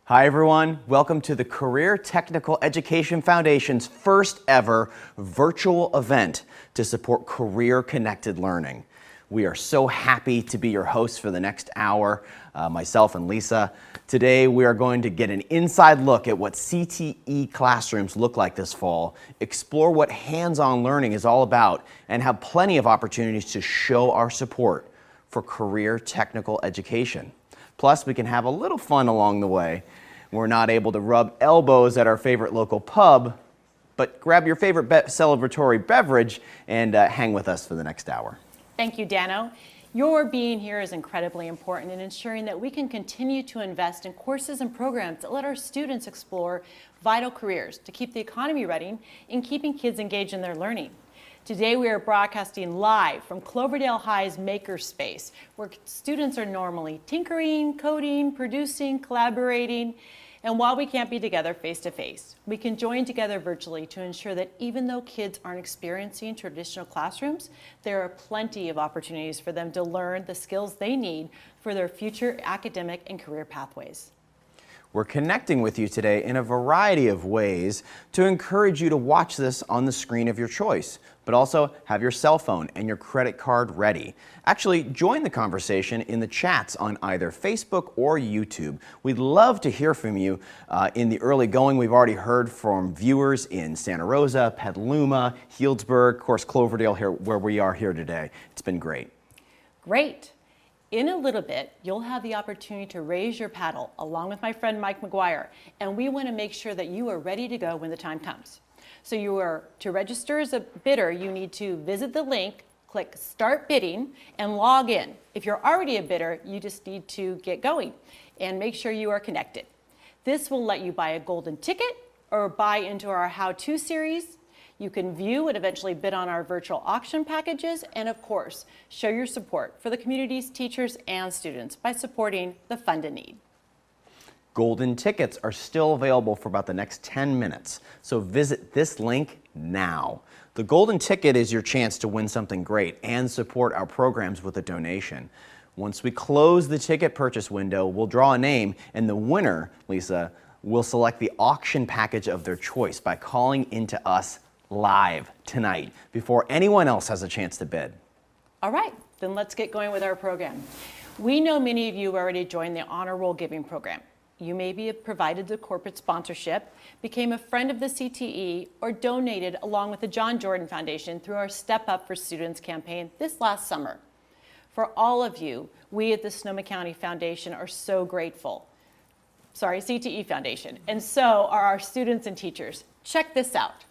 Hi everyone, welcome to the Career Technical Education Foundation's first ever virtual event to support career-connected learning. We are so happy to be your hosts for the next hour, myself and Lisa. Today we are going to get an inside look at what CTE classrooms look like this fall, explore what hands-on learning is all about, and have plenty of opportunities to show our support for career technical education. Plus, we can have a little fun along the way. We're not able to rub elbows at our favorite local pub, but grab your favorite celebratory beverage and hang with us for the next hour. Thank you, Dano. Your being here is incredibly important in ensuring that we can continue to invest in courses and programs that let our students explore vital careers to keep the economy running and keeping kids engaged in their learning. Today we are broadcasting live from Cloverdale High's Makerspace, where students are normally tinkering, coding, producing, collaborating, and while we can't be together face-to-face, we can join together virtually to ensure that even though kids aren't experiencing traditional classrooms, there are plenty of opportunities for them to learn the skills they need for their future academic and career pathways. We're connecting with you today in a variety of ways to encourage you to watch this on the screen of your choice, but also have your cell phone and your credit card ready. Actually, join the conversation in the chats on either Facebook or YouTube. We'd love to hear from you in the early going. We've already heard from viewers in Santa Rosa, Petaluma, Healdsburg, of course, Cloverdale here, where we are here today. It's been great. Great. In a little bit, you'll have the opportunity to raise your paddle along with my friend Mike McGuire, and we want to make sure that you are ready to go when the time comes. So to register as a bidder, you need to visit the link, click Start Bidding, and log in. If you're already a bidder, you just need to get going and make sure you are connected. This will let you buy a golden ticket or buy into our how-to series. You can view and eventually bid on our virtual auction packages, and of course, show your support for the community's teachers and students by supporting the Fund a Need. Golden tickets are still available for about the next 10 minutes, so visit this link now. The golden ticket is your chance to win something great and support our programs with a donation. Once we close the ticket purchase window, we'll draw a name, and the winner, Lisa, will select the auction package of their choice by calling into us live tonight before anyone else has a chance to bid. All right, then let's get going with our program. We know many of you already joined the Honor Roll Giving program. You maybe have provided the corporate sponsorship, became a friend of the CTE, or donated along with the John Jordan Foundation through our Step Up for Students campaign this last summer. For all of you, we at the Sonoma County Foundation are so grateful. Sorry, CTE Foundation. And so are our students and teachers. Check this out.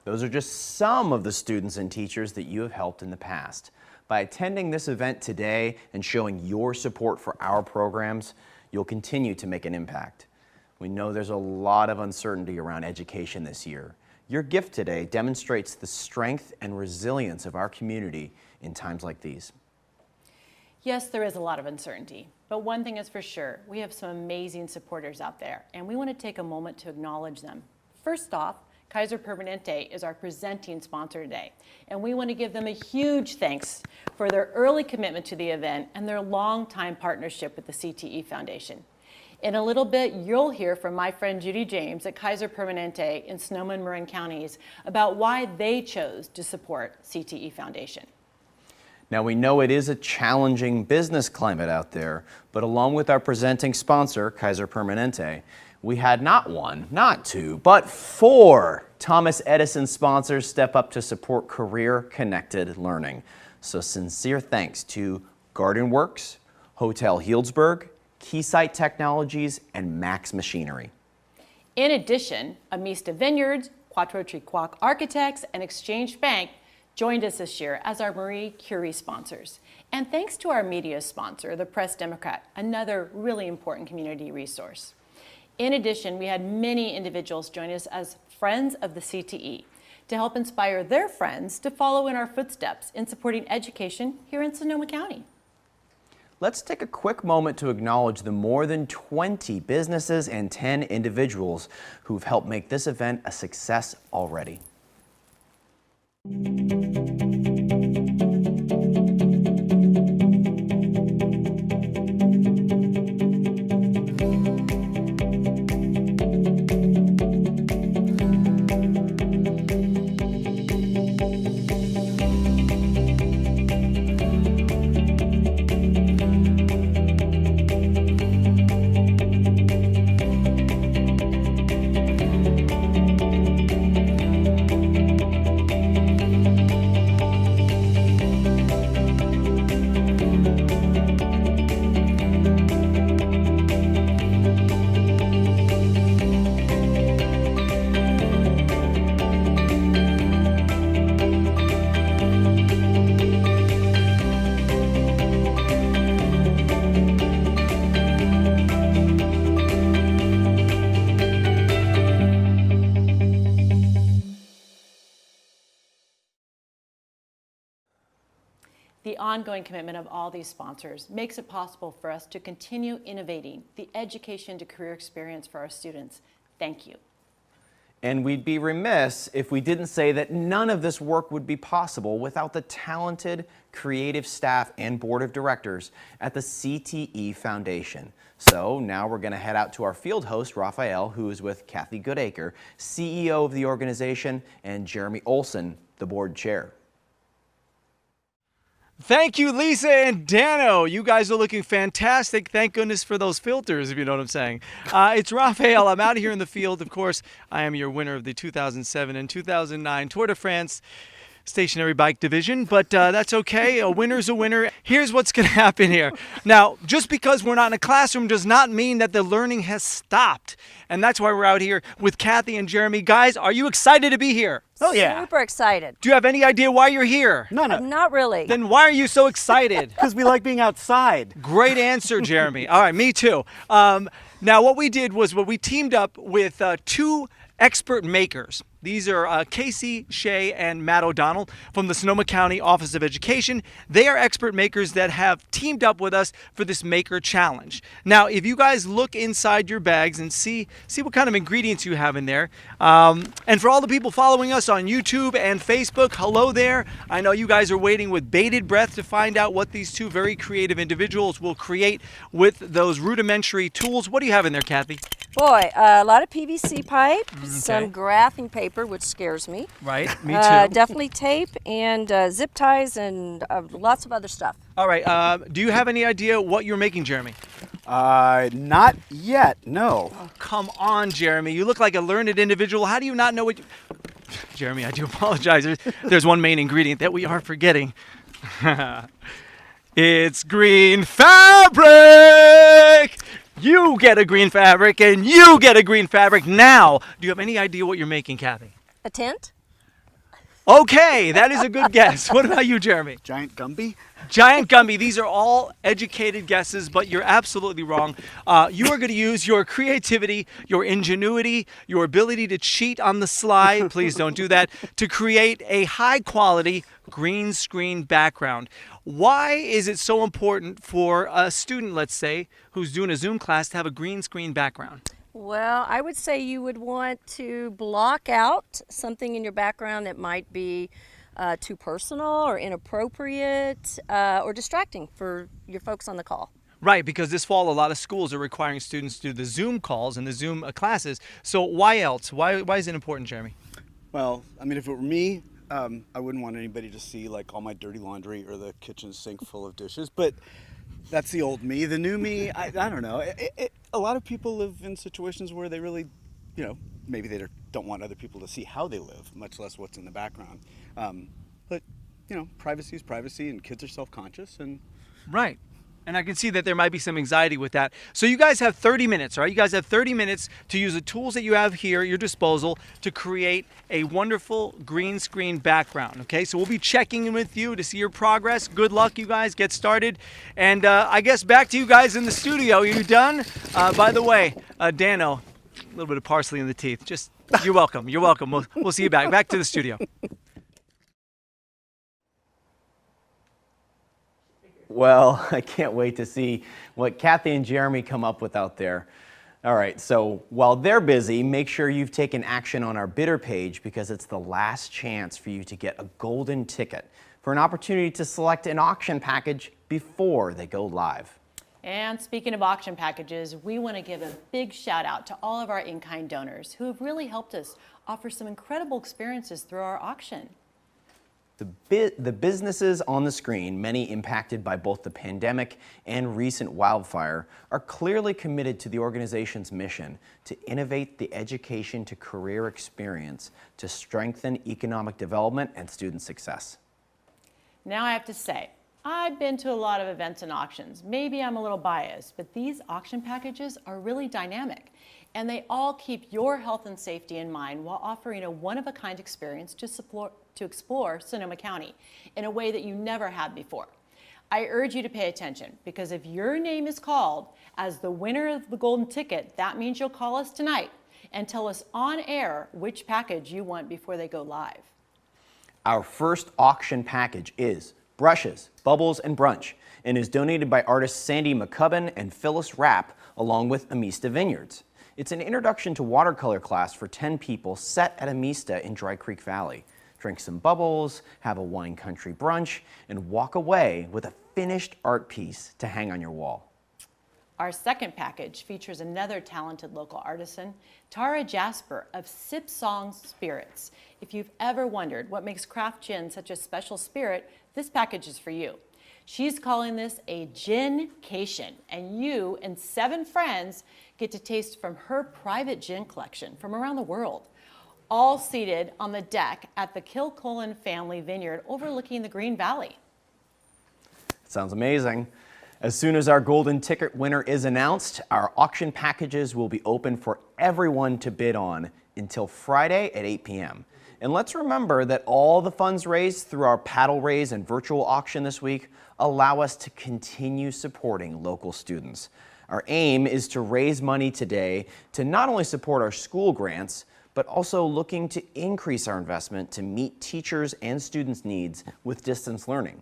Those are just some of the students and teachers that you have helped in the past. By attending this event today and showing your support for our programs, you'll continue to make an impact. We know there's a lot of uncertainty around education this year. Your gift today demonstrates the strength and resilience of our community in times like these. Yes, there is a lot of uncertainty, but one thing is for sure, we have some amazing supporters out there, and we want to take a moment to acknowledge them. First off, Kaiser Permanente is our presenting sponsor today, and we want to give them a huge thanks for their early commitment to the event and their long-time partnership with the CTE Foundation. In a little bit, you'll hear from my friend Judy James at Kaiser Permanente in Sonoma and Marin counties about why they chose to support CTE Foundation. Now, we know it is a challenging business climate out there, but along with our presenting sponsor, Kaiser Permanente, we had not one, not two, but 4 Thomas Edison sponsors step up to support career-connected learning. So sincere thanks to Garden Works, Hotel Healdsburg, Keysight Technologies, and Max Machinery. In addition, Amista Vineyards, Quattro Tree Quack Architects, and Exchange Bank joined us this year as our Marie Curie sponsors. And thanks to our media sponsor, the Press Democrat, another really important community resource. In addition, we had many individuals join us as friends of the CTE to help inspire their friends to follow in our footsteps in supporting education here in Sonoma County. Let's take a quick moment to acknowledge the more than 20 businesses and 10 individuals who've helped make this event a success already. The ongoing commitment of all these sponsors makes it possible for us to continue innovating the education to career experience for our students. Thank you. And we'd be remiss if we didn't say that none of this work would be possible without the talented, creative staff and board of directors at the CTE Foundation. So now we're going to head out to our field host, Raphael, who is with Kathy Goodacre, CEO of the organization, and Jeremy Olson, the board chair. Thank you, Lisa and Dano. You guys are looking fantastic. Thank goodness for those filters, if you know what I'm saying. It's Raphael. I'm out here in the field. Of course, I am your winner of the 2007 and 2009 Tour de France stationary bike division, but that's okay. A winner's a winner. Here's what's going to happen here. Now, just because we're not in a classroom does not mean that the learning has stopped. And that's why we're out here with Kathy and Jeremy. Guys, are you excited to be here? Oh, yeah. Super excited. Do you have any idea why you're here? Not really. Then why are you so excited? Because we like being outside. Great answer, Jeremy. All right, me too. Now, what we did was we teamed up with 2 expert makers. These are Casey Shea and Matt O'Donnell from the Sonoma County Office of Education. They are expert makers that have teamed up with us for this Maker Challenge. Now, if you guys look inside your bags and see what kind of ingredients you have in there, and for all the people following us on YouTube and Facebook, hello there. I know you guys are waiting with bated breath to find out what these 2 very creative individuals will create with those rudimentary tools. What do you have in there, Kathy? Boy, a lot of PVC pipe, some graphing paper, which scares me. Right, me too. Definitely tape and zip ties and lots of other stuff. All right, do you have any idea what you're making, Jeremy? Not yet, no. Oh, come on, Jeremy. You look like a learned individual. How do you not know what you... Jeremy, I do apologize. There's one main ingredient that we are forgetting. It's green fabric! You get a green fabric, and you get a green fabric. Now, do you have any idea what you're making, Kathy? A tent? Okay, that is a good guess. What about you, Jeremy? Giant Gumby? Giant Gumby. These are all educated guesses, but you're absolutely wrong. You are going to use your creativity, your ingenuity, your ability to cheat on the sly, please don't do that, to create a high-quality green screen background. Why is it so important for a student, let's say, who's doing a Zoom class to have a green screen background? Well, I would say you would want to block out something in your background that might be too personal or inappropriate or distracting for your folks on the call. Right, because this fall a lot of schools are requiring students to do the Zoom calls and the Zoom classes. So why else? Why is it important, Jeremy? Well, I mean, if it were me, I wouldn't want anybody to see like all my dirty laundry or the kitchen sink full of dishes. But that's the old me. The new me, I don't know. A lot of people live in situations where they really, maybe they don't want other people to see how they live, much less what's in the background. But privacy is privacy, and kids are self-conscious, and Right. And I can see that there might be some anxiety with that. So you guys have 30 minutes, right? You guys have 30 minutes to use the tools that you have here at your disposal to create a wonderful green screen background, okay? So we'll be checking in with you to see your progress. Good luck, you guys. Get started. And I guess back to you guys in the studio. Are you done? By the way, Dano, a little bit of parsley in the teeth. Just, you're welcome. You're welcome. We'll see you back. Back to the studio. Well, I can't wait to see what Kathy and Jeremy come up with out there. All right, so while they're busy, make sure you've taken action on our bidder page because it's the last chance for you to get a golden ticket for an opportunity to select an auction package before they go live. And speaking of auction packages, we want to give a big shout out to all of our in-kind donors who have really helped us offer some incredible experiences through our auction. The businesses on the screen, many impacted by both the pandemic and recent wildfire, are clearly committed to the organization's mission to innovate the education to career experience to strengthen economic development and student success. Now I have to say, I've been to a lot of events and auctions. Maybe I'm a little biased, but these auction packages are really dynamic, and they all keep your health and safety in mind while offering a one-of-a-kind experience to explore Sonoma County in a way that you never had before. I urge you to pay attention because if your name is called as the winner of the golden ticket, that means you'll call us tonight and tell us on air which package you want before they go live. Our first auction package is Brushes, Bubbles, and Brunch and is donated by artists Sandy McCubbin and Phyllis Rapp along with Amista Vineyards. It's an introduction to watercolor class for 10 people set at Amista in Dry Creek Valley. Drink some bubbles, have a wine country brunch, and walk away with a finished art piece to hang on your wall. Our second package features another talented local artisan, Tara Jasper of Sip Song Spirits. If you've ever wondered what makes craft gin such a special spirit, this package is for you. She's calling this a gin-cation, and you and 7 friends get to taste from her private gin collection from around the world, all seated on the deck at the Kilcullen family vineyard overlooking the Green Valley. Sounds amazing. As soon as our golden ticket winner is announced, our auction packages will be open for everyone to bid on until Friday at 8 p.m. And let's remember that all the funds raised through our paddle raise and virtual auction this week allow us to continue supporting local students. Our aim is to raise money today to not only support our school grants, but also looking to increase our investment to meet teachers' and students' needs with distance learning.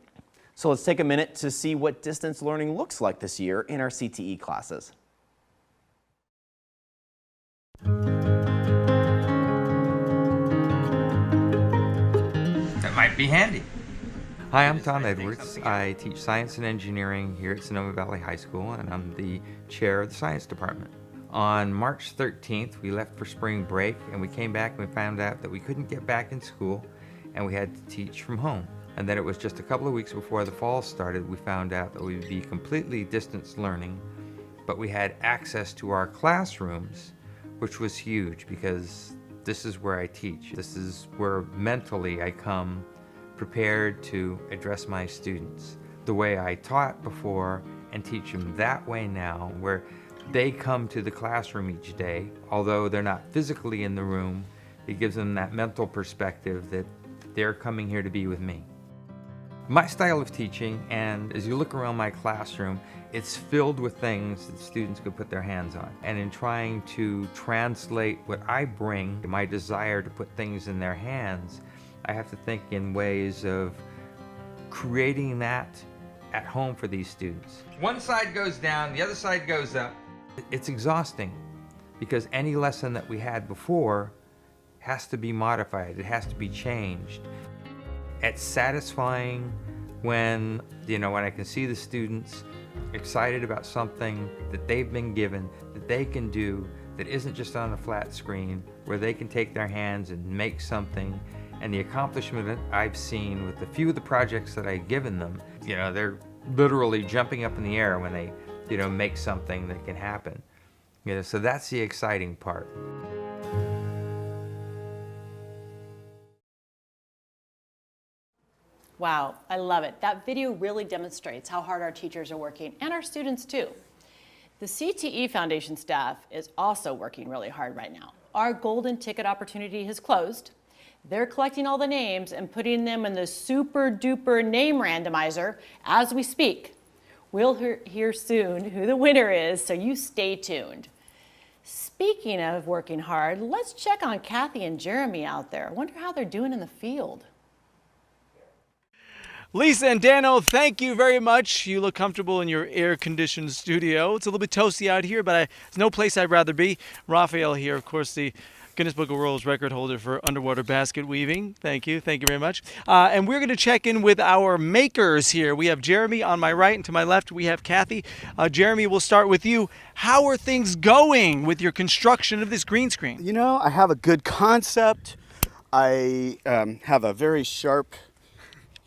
So let's take a minute to see what distance learning looks like this year in our CTE classes. That might be handy. Hi, I'm Tom Edwards. I teach science and engineering here at Sonoma Valley High School, and I'm the chair of the science department. On March 13th, we left for spring break, and we came back and we found out that we couldn't get back in school, and we had to teach from home. And then it was just a couple of weeks before the fall started, we found out that we would be completely distance learning, but we had access to our classrooms, which was huge because this is where I teach. This is where mentally I come prepared to address my students. The way I taught before and teach them that way now, where they come to the classroom each day, although they're not physically in the room, it gives them that mental perspective that they're coming here to be with me. My style of teaching, and as you look around my classroom, it's filled with things that students could put their hands on. And in trying to translate what I bring, my desire to put things in their hands, I have to think in ways of creating that at home for these students. One side goes down, the other side goes up. It's exhausting because any lesson that we had before has to be modified, it has to be changed. It's satisfying when, when I can see the students excited about something that they've been given, that they can do, that isn't just on a flat screen, where they can take their hands and make something. And the accomplishment that I've seen with a few of the projects that I've given them, they're literally jumping up in the air when they, make something that can happen. So that's the exciting part. Wow, I love it. That video really demonstrates how hard our teachers are working, and our students too. The CTE Foundation staff is also working really hard right now. Our golden ticket opportunity has closed. They're collecting all the names and putting them in the super duper name randomizer as we speak. We'll hear soon who the winner is, so you stay tuned. Speaking of working hard, let's check on Kathy and Jeremy out there. I wonder how they're doing in the field. Lisa and Dano, thank you very much. You look comfortable in your air-conditioned studio. It's a little bit toasty out here, but it's no place I'd rather be. Raphael here, of course, the Guinness Book of World record holder for underwater basket weaving. Thank you very much. And we're going to check in with our makers here. We have Jeremy on my right, and to my left we have Kathy. Jeremy, we'll start with you. How are things going with your construction of this green screen? I have a good concept. I have a very sharp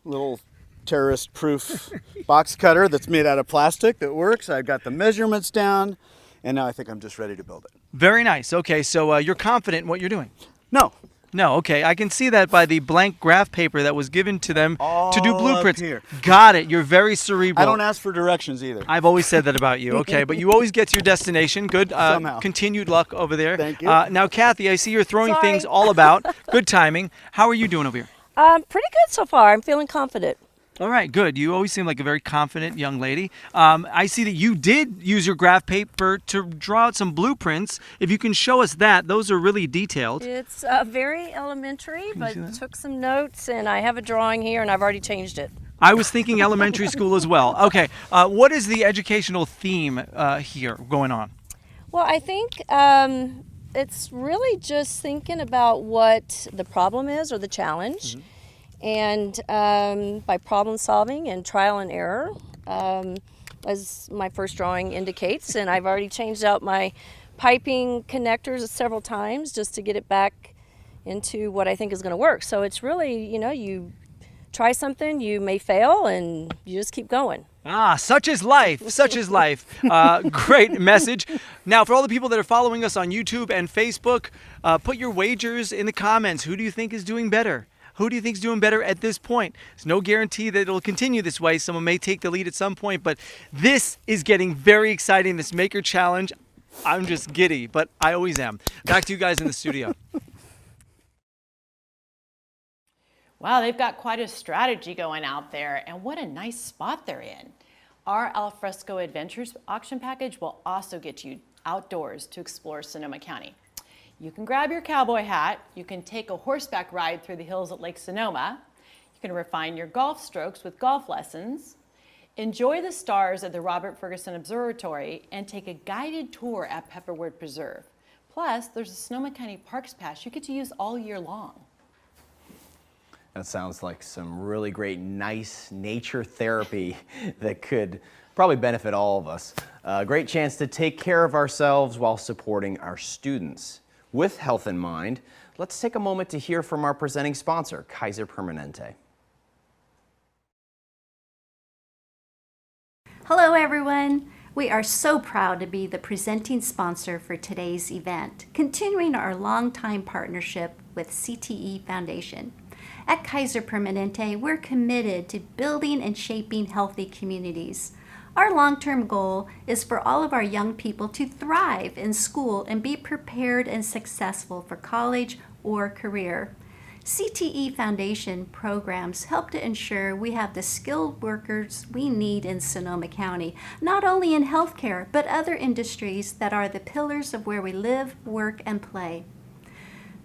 little terrorist-proof box cutter that's made out of plastic that works. I've got the measurements down, and now I think I'm just ready to build it. Very nice. Okay, so you're confident in what you're doing? No. No, okay. I can see that by the blank graph paper that was given to them to do blueprints. Up here. Got it. You're very cerebral. I don't ask for directions either. I've always said that about you. Okay, but you always get to your destination. Good. Somehow. Continued luck over there. Thank you. Now, Kathy, I see you're throwing things all about. Good timing. How are you doing over here? Pretty good so far. I'm feeling confident. All right, good. You always seem like a very confident young lady. I see that you did use your graph paper to draw out some blueprints. If you can show us that, those are really detailed. It's very elementary, but took some notes, and I have a drawing here, and I've already changed it. I was thinking elementary school as well. Okay, what is the educational theme here going on? Well, I think it's really just thinking about what the problem is or the challenge. Mm-hmm. And by problem solving and trial and error, as my first drawing indicates. And I've already changed out my piping connectors several times just to get it back into what I think is going to work. So it's really, you try something, you may fail, and you just keep going. Ah, such is life. Such is life. Great message. Now, for all the people that are following us on YouTube and Facebook, put your wagers in the comments. Who do you think is doing better? Who do you think is doing better at this point? There's no guarantee that it'll continue this way. Someone may take the lead at some point, but this is getting very exciting, this Maker Challenge. I'm just giddy, but I always am. Back to you guys in the studio. Wow, they've got quite a strategy going out there, and what a nice spot they're in. Our Alfresco Adventures auction package will also get you outdoors to explore Sonoma County. You can grab your cowboy hat, you can take a horseback ride through the hills at Lake Sonoma, you can refine your golf strokes with golf lessons, enjoy the stars at the Robert Ferguson Observatory, and take a guided tour at Pepperwood Preserve. Plus, there's a Sonoma County Parks Pass you get to use all year long. That sounds like some really great, nice nature therapy that could probably benefit all of us. A great chance to take care of ourselves while supporting our students. With health in mind, let's take a moment to hear from our presenting sponsor, Kaiser Permanente. Hello everyone. We are so proud to be the presenting sponsor for today's event, continuing our longtime partnership with CTE Foundation. At Kaiser Permanente, we're committed to building and shaping healthy communities. Our long-term goal is for all of our young people to thrive in school and be prepared and successful for college or career. CTE Foundation programs help to ensure we have the skilled workers we need in Sonoma County, not only in healthcare, but other industries that are the pillars of where we live, work, and play.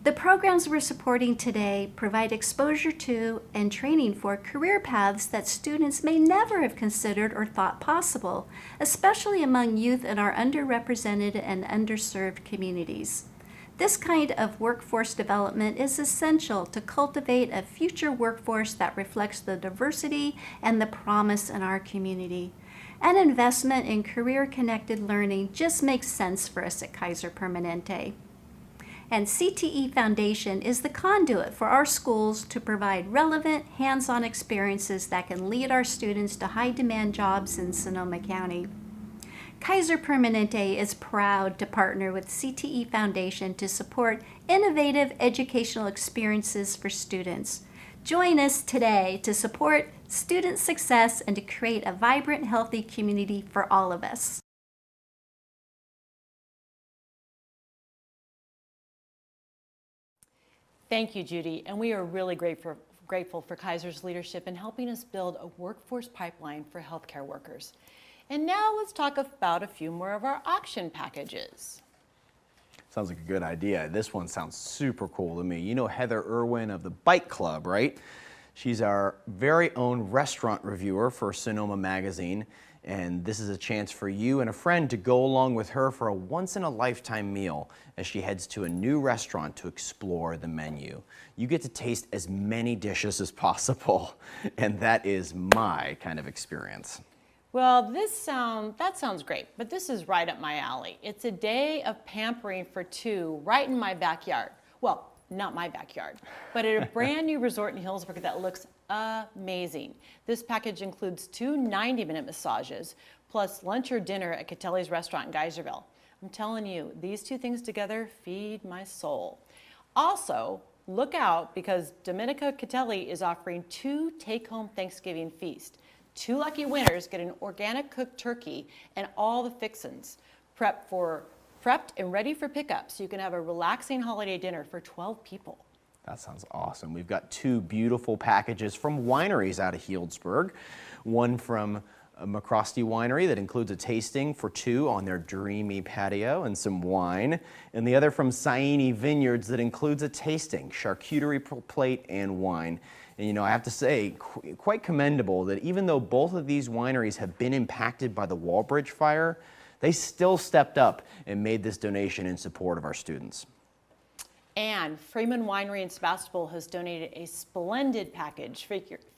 The programs we're supporting today provide exposure to and training for career paths that students may never have considered or thought possible, especially among youth in our underrepresented and underserved communities. This kind of workforce development is essential to cultivate a future workforce that reflects the diversity and the promise in our community. An investment in career-connected learning just makes sense for us at Kaiser Permanente. And CTE Foundation is the conduit for our schools to provide relevant, hands-on experiences that can lead our students to high-demand jobs in Sonoma County. Kaiser Permanente is proud to partner with CTE Foundation to support innovative educational experiences for students. Join us today to support student success and to create a vibrant, healthy community for all of us. Thank you, Judy, and we are really grateful for Kaiser's leadership in helping us build a workforce pipeline for healthcare workers. And now let's talk about a few more of our auction packages. Sounds like a good idea. This one sounds super cool to me. You know Heather Irwin of the Bike Club, right? She's our very own restaurant reviewer for Sonoma Magazine, and this is a chance for you and a friend to go along with her for a once-in-a-lifetime meal as she heads to a new restaurant to explore the menu. You get to taste as many dishes as possible, and that is my kind of experience. Well, that sounds great, but this is right up my alley. It's a day of pampering for two right in my backyard. Well, not my backyard, but at a brand new resort in Hillsburg that looks amazing. This package includes two 90-minute massages, plus lunch or dinner at Catelli's restaurant in Geyserville. I'm telling you, these two things together feed my soul. Also, look out because Domenica Catelli is offering two take-home Thanksgiving feast. Two lucky winners get an organic cooked turkey and all the fixins prepped and ready for pickup, so you can have a relaxing holiday dinner for 12 people. That sounds awesome. We've got two beautiful packages from wineries out of Healdsburg. One from McCrosty Winery that includes a tasting for two on their dreamy patio and some wine. And the other from Saini Vineyards that includes a tasting, charcuterie plate and wine. And you know, I have to say, quite commendable that even though both of these wineries have been impacted by the Walbridge fire, they still stepped up and made this donation in support of our students. And Freeman Winery in Sebastopol has donated a splendid package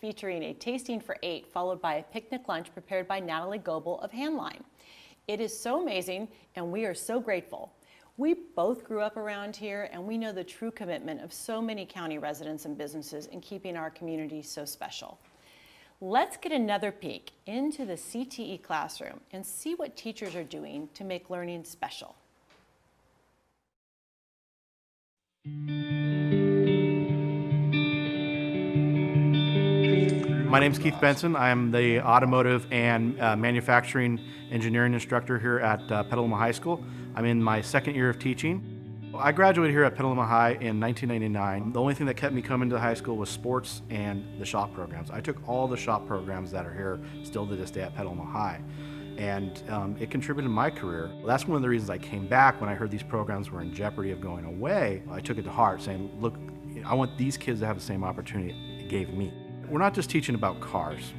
featuring a tasting for 8, followed by a picnic lunch prepared by Natalie Goebel of Handline. It is so amazing, and we are so grateful. We both grew up around here, and we know the true commitment of so many county residents and businesses in keeping our community so special. Let's get another peek into the CTE classroom and see what teachers are doing to make learning special. My name is Keith Benson. I'm the automotive and manufacturing engineering instructor here at Petaluma High School. I'm in my second year of teaching. I graduated here at Petaluma High in 1999. The only thing that kept me coming to the high school was sports and the shop programs. I took all the shop programs that are here still to this day at Petaluma High. And it contributed to my career. Well, that's one of the reasons I came back when I heard these programs were in jeopardy of going away. I took it to heart saying, look, I want these kids to have the same opportunity it gave me. We're not just teaching about cars.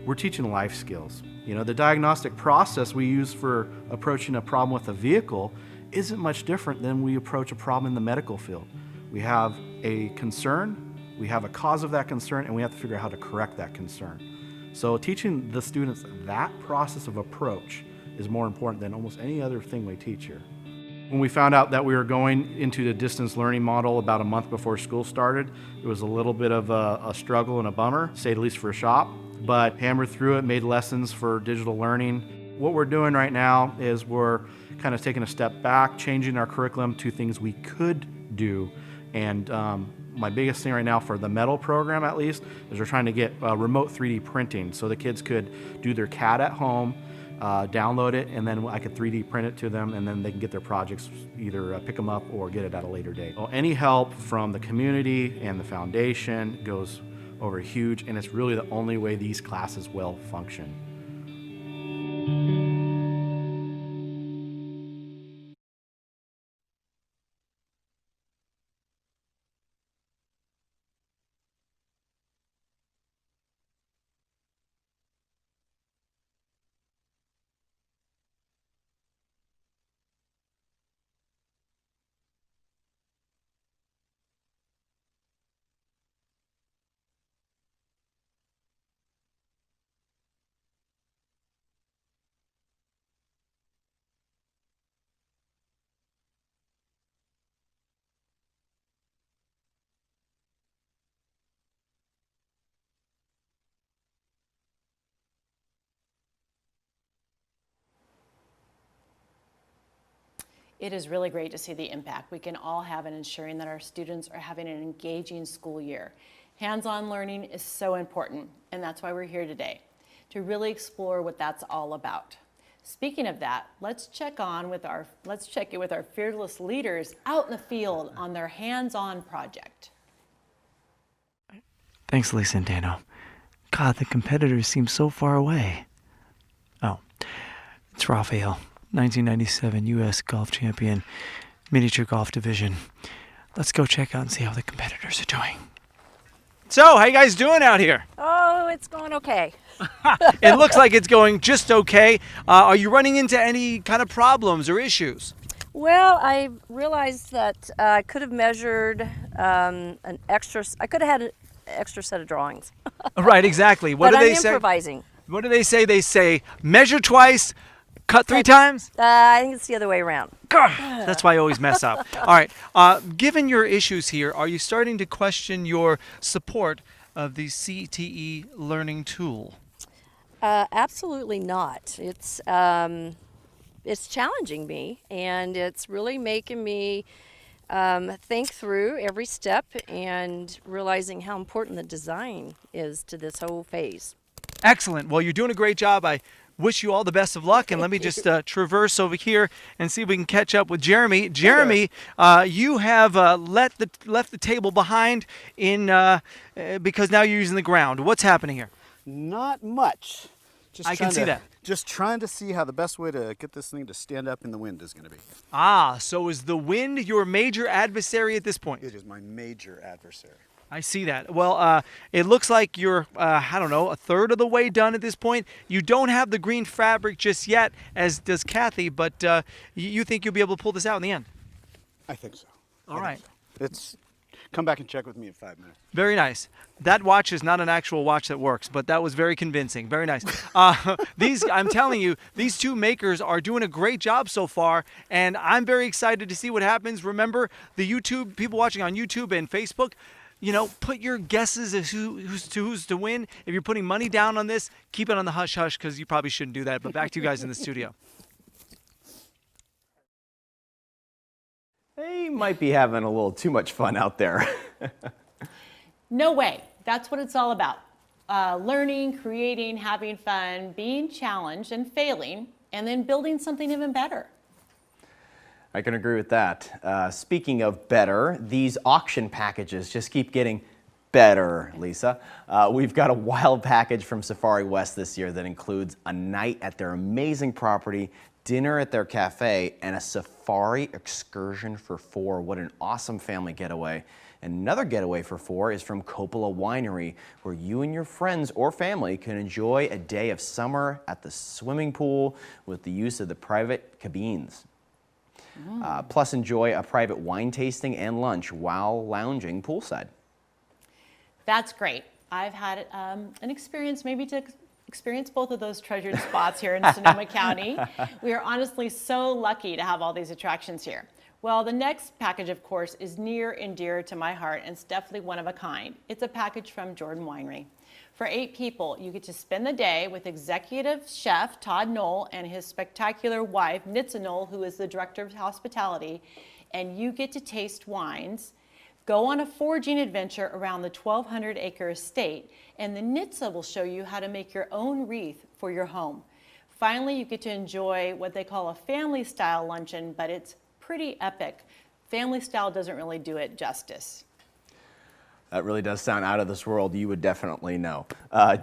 We're teaching life skills. You know, the diagnostic process we use for approaching a problem with a vehicle isn't much different than we approach a problem in the medical field. We have a concern, we have a cause of that concern, and we have to figure out how to correct that concern. So teaching the students that process of approach is more important than almost any other thing we teach here. When we found out that we were going into the distance learning model about a month before school started, it was a little bit of a struggle and a bummer, to say the least for a shop, but hammered through it, made lessons for digital learning. What we're doing right now is we're kind of taking a step back, changing our curriculum to things we could do. And my biggest thing right now for the metal program at least is we're trying to get remote 3D printing so the kids could do their CAD at home, download it, and then I could 3D print it to them, and then they can get their projects, either pick them up or get it at a later date. Well, any help from the community and the foundation goes over huge, and it's really the only way these classes will function. It is really great to see the impact we can all have in ensuring that our students are having an engaging school year. Hands-on learning is so important, and that's why we're here today, to really explore what that's all about. Speaking of that, let's check in with our fearless leaders out in the field on their hands-on project. Thanks, Lisa and Dano. God, the competitors seem so far away. Oh, it's Raphael, 1997 U.S. golf champion, miniature golf division. Let's go check out and see how the competitors are doing. So, how you guys doing out here? Oh, it's going okay. It looks like it's going just okay. Are you running into any kind of problems or issues? Well, I realized that I could have measured I could have had an extra set of drawings. Right, exactly. What But do I'm they say? improvising. What do they say? They say measure twice, cut 3 times? I think it's the other way around. That's why I always mess up. All right. Given your issues here, are you starting to question your support of the CTE learning tool? Absolutely not. It's challenging me, and it's really making me think through every step and realizing how important the design is to this whole phase. Excellent. Well, you're doing a great job. I wish you all the best of luck, and let me just traverse over here and see if we can catch up with Jeremy. Jeremy, you have left the table behind because now you're using the ground. What's happening here? Not much. I can see that. Just trying to see how the best way to get this thing to stand up in the wind is going to be. So is the wind your major adversary at this point? It is my major adversary. I see that. Well, it looks like you're, I don't know, a third of the way done at this point. You don't have the green fabric just yet, as does Kathy, but you think you'll be able to pull this out in the end? I think so. All right. Come back and check with me in 5 minutes. Very nice. That watch is not an actual watch that works, but that was very convincing. Very nice. I'm telling you, these two makers are doing a great job so far, and I'm very excited to see what happens. Remember, the YouTube people watching on YouTube and Facebook, put your guesses as who's to win. If you're putting money down on this, keep it on the hush-hush because you probably shouldn't do that. But back to you guys in the studio. They might be having a little too much fun out there. No way. That's what it's all about. Learning, creating, having fun, being challenged and failing, and then building something even better. I can agree with that. Speaking of better, these auction packages just keep getting better, Lisa. We've got a wild package from Safari West this year that includes a night at their amazing property, dinner at their cafe, and a safari excursion for 4. What an awesome family getaway. Another getaway for 4 is from Coppola Winery, where you and your friends or family can enjoy a day of summer at the swimming pool with the use of the private cabines. Plus enjoy a private wine tasting and lunch while lounging poolside. That's great. I've had an experience maybe to experience both of those treasured spots here in Sonoma County. We are honestly so lucky to have all these attractions here. Well, the next package, of course, is near and dear to my heart, and it's definitely one of a kind. It's a package from Jordan Winery. For 8 people, you get to spend the day with executive chef Todd Knoll and his spectacular wife, Nitza Knoll, who is the director of hospitality, and you get to taste wines, go on a foraging adventure around the 1,200-acre estate, and the Nitza will show you how to make your own wreath for your home. Finally, you get to enjoy what they call a family-style luncheon, but it's pretty epic. Family style doesn't really do it justice. That really does sound out of this world. You would definitely know.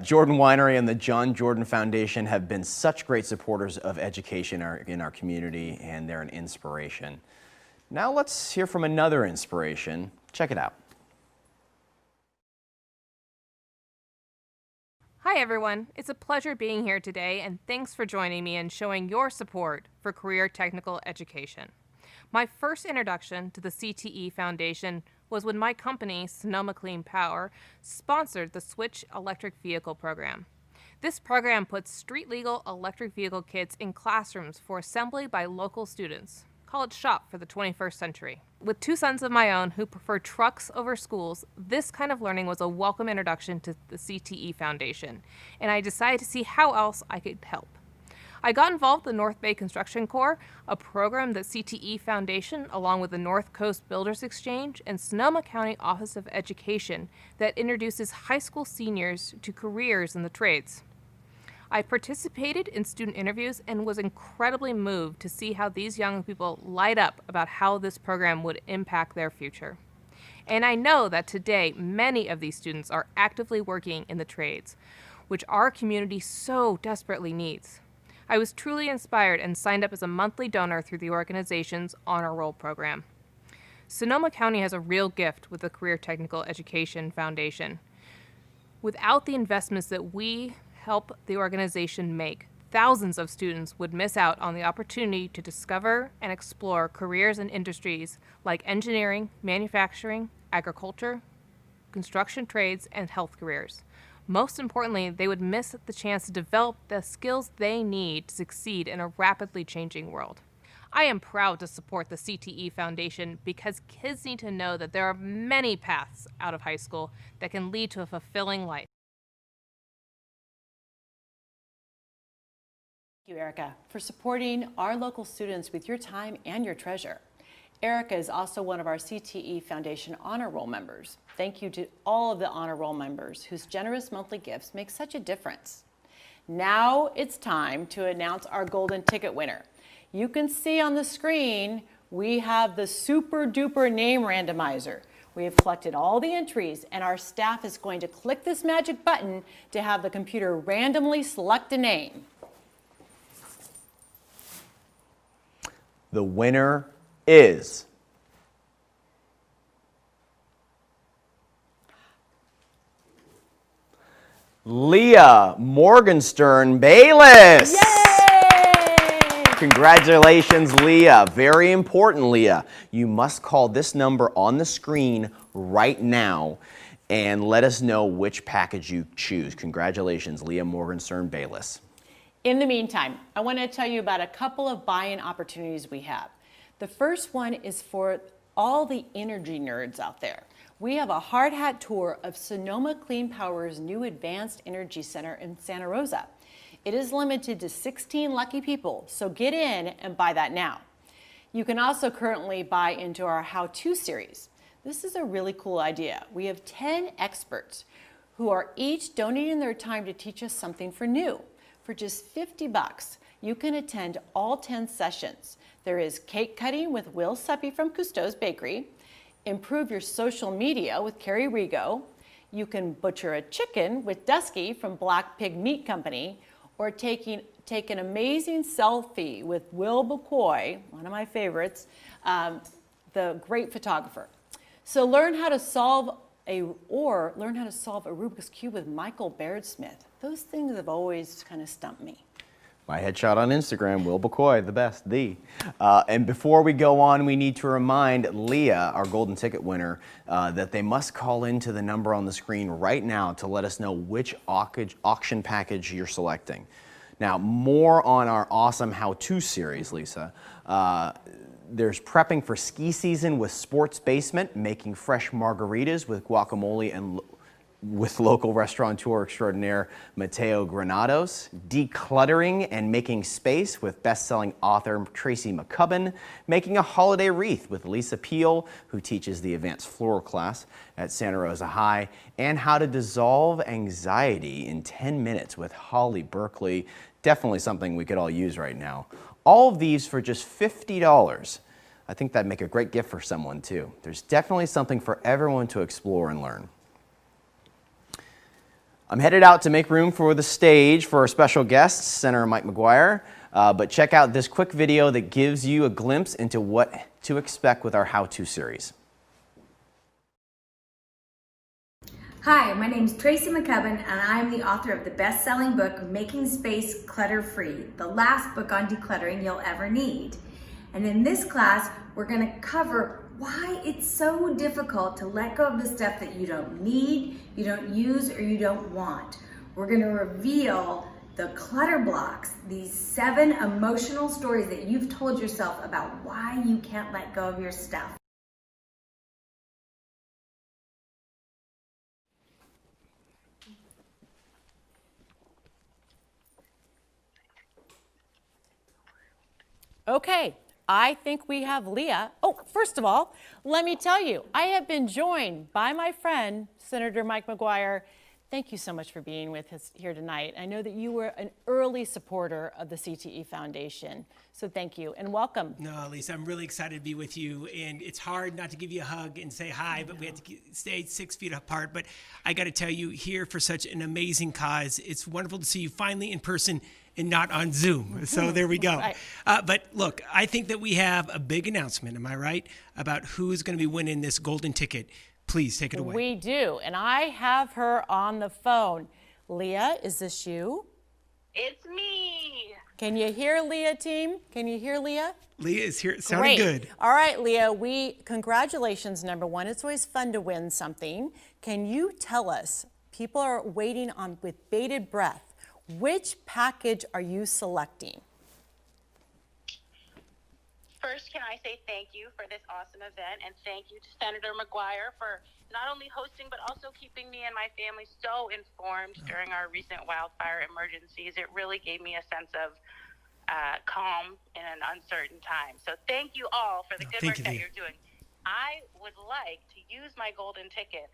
Jordan Winery and the John Jordan Foundation have been such great supporters of education in our community, and they're an inspiration. Now let's hear from another inspiration. Check it out. Hi everyone, it's a pleasure being here today, and thanks for joining me and showing your support for career technical education. My first introduction to the CTE Foundation was when my company, Sonoma Clean Power, sponsored the Switch Electric Vehicle Program. This program puts street-legal electric vehicle kits in classrooms for assembly by local students. Call it shop for the 21st century. With 2 sons of my own who prefer trucks over schools, this kind of learning was a welcome introduction to the CTE Foundation, and I decided to see how else I could help. I got involved with the North Bay Construction Corps, a program that CTE Foundation, along with the North Coast Builders Exchange and Sonoma County Office of Education, that introduces high school seniors to careers in the trades. I participated in student interviews and was incredibly moved to see how these young people light up about how this program would impact their future. And I know that today many of these students are actively working in the trades, which our community so desperately needs. I was truly inspired and signed up as a monthly donor through the organization's Honor Roll program. Sonoma County has a real gift with the Career Technical Education Foundation. Without the investments that we help the organization make, thousands of students would miss out on the opportunity to discover and explore careers in industries like engineering, manufacturing, agriculture, construction trades, and health careers. Most importantly, they would miss the chance to develop the skills they need to succeed in a rapidly changing world. I am proud to support the CTE Foundation because kids need to know that there are many paths out of high school that can lead to a fulfilling life. Thank you, Erica, for supporting our local students with your time and your treasure. Erica is also one of our CTE Foundation Honor Roll members. Thank you to all of the Honor Roll members whose generous monthly gifts make such a difference. Now it's time to announce our golden ticket winner. You can see on the screen we have the super duper name randomizer. We have collected all the entries and our staff is going to click this magic button to have the computer randomly select a name. The winner is Leah Morgenstern Bayless. Yay! Congratulations, Leah. Very important, Leah. You must call this number on the screen right now and let us know which package you choose. Congratulations, Leah Morgenstern Bayless. In the meantime, I want to tell you about a couple of buy-in opportunities we have. The first one is for all the energy nerds out there. We have a hard hat tour of Sonoma Clean Power's new Advanced Energy Center in Santa Rosa. It is limited to 16 lucky people, so get in and buy that now. You can also currently buy into our how-to series. This is a really cool idea. We have 10 experts who are each donating their time to teach us something for new. For just $50, you can attend all 10 sessions. There is cake cutting with Will Suppy from Cousteau's Bakery, improve your social media with Carrie Rigo, you can butcher a chicken with Dusky from Black Pig Meat Company, or take an amazing selfie with Will McCoy, one of my favorites, the great photographer. So learn how to solve a Rubik's Cube with Michael Baird Smith. Those things have always kind of stumped me. My headshot on Instagram, Will McCoy, the best, and before we go on, we need to remind Leah, our golden ticket winner, that they must call into the number on the screen right now to let us know which auction package you're selecting. Now, more on our awesome how-to series, Lisa. There's prepping for ski season with Sports Basement, making fresh margaritas with guacamole and with local restaurateur extraordinaire Mateo Granados, decluttering and making space with best-selling author Tracy McCubbin, making a holiday wreath with Lisa Peel, who teaches the advanced floral class at Santa Rosa High, and how to dissolve anxiety in 10 minutes with Holly Berkeley. Definitely something we could all use right now. All of these for just $50. I think that'd make a great gift for someone too. There's definitely something for everyone to explore and learn. I'm headed out to make room for the stage for our special guests, Senator Mike McGuire, but check out this quick video that gives you a glimpse into what to expect with our how-to series. Hi, my name is Tracy McCubbin, and I am the author of the best-selling book, Making Space Clutter-Free, the last book on decluttering you'll ever need. And in this class, we're going to cover why it's so difficult to let go of the stuff that you don't need, you don't use, or you don't want. We're going to reveal the clutter blocks, these 7 emotional stories that you've told yourself about why you can't let go of your stuff. Okay, I think we have Leah. Oh, first of all, let me tell you, I have been joined by my friend, Senator Mike McGuire. Thank you so much for being with us here tonight. I know that you were an early supporter of the CTE Foundation, so thank you and welcome. No, Lisa, I'm really excited to be with you, and it's hard not to give you a hug and say hi, but we have to stay 6 feet apart. But I got to tell you, here for such an amazing cause, it's wonderful to see you finally in person and not on Zoom. So there we go. Right. But look, I think that we have a big announcement, am I right, about who's going to be winning this golden ticket. Please take it away. We do, and I have her on the phone. Leah, is this you? It's me. Can you hear Leah, team? Can you hear Leah? Leah is here. It sounded good. All right, Leah, congratulations, number one. It's always fun to win something. Can you tell us, people are waiting on with bated breath, which package are you selecting? First, can I say thank you for this awesome event, and thank you to Senator McGuire for not only hosting but also keeping me and my family so informed during our recent wildfire emergencies. It really gave me a sense of calm in an uncertain time. So thank you all for the good work that you're doing. I would like to use my golden ticket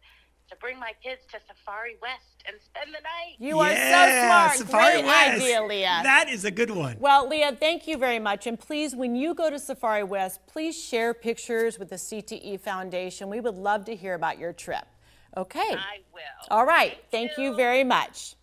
to bring my kids to Safari West and spend the night. You are so smart. Safari Great West. idea, Leah. That is a good one. Well, Leah, thank you very much. And please, when you go to Safari West, please share pictures with the CTE Foundation. We would love to hear about your trip. Okay. I will. All right. Thank you very much.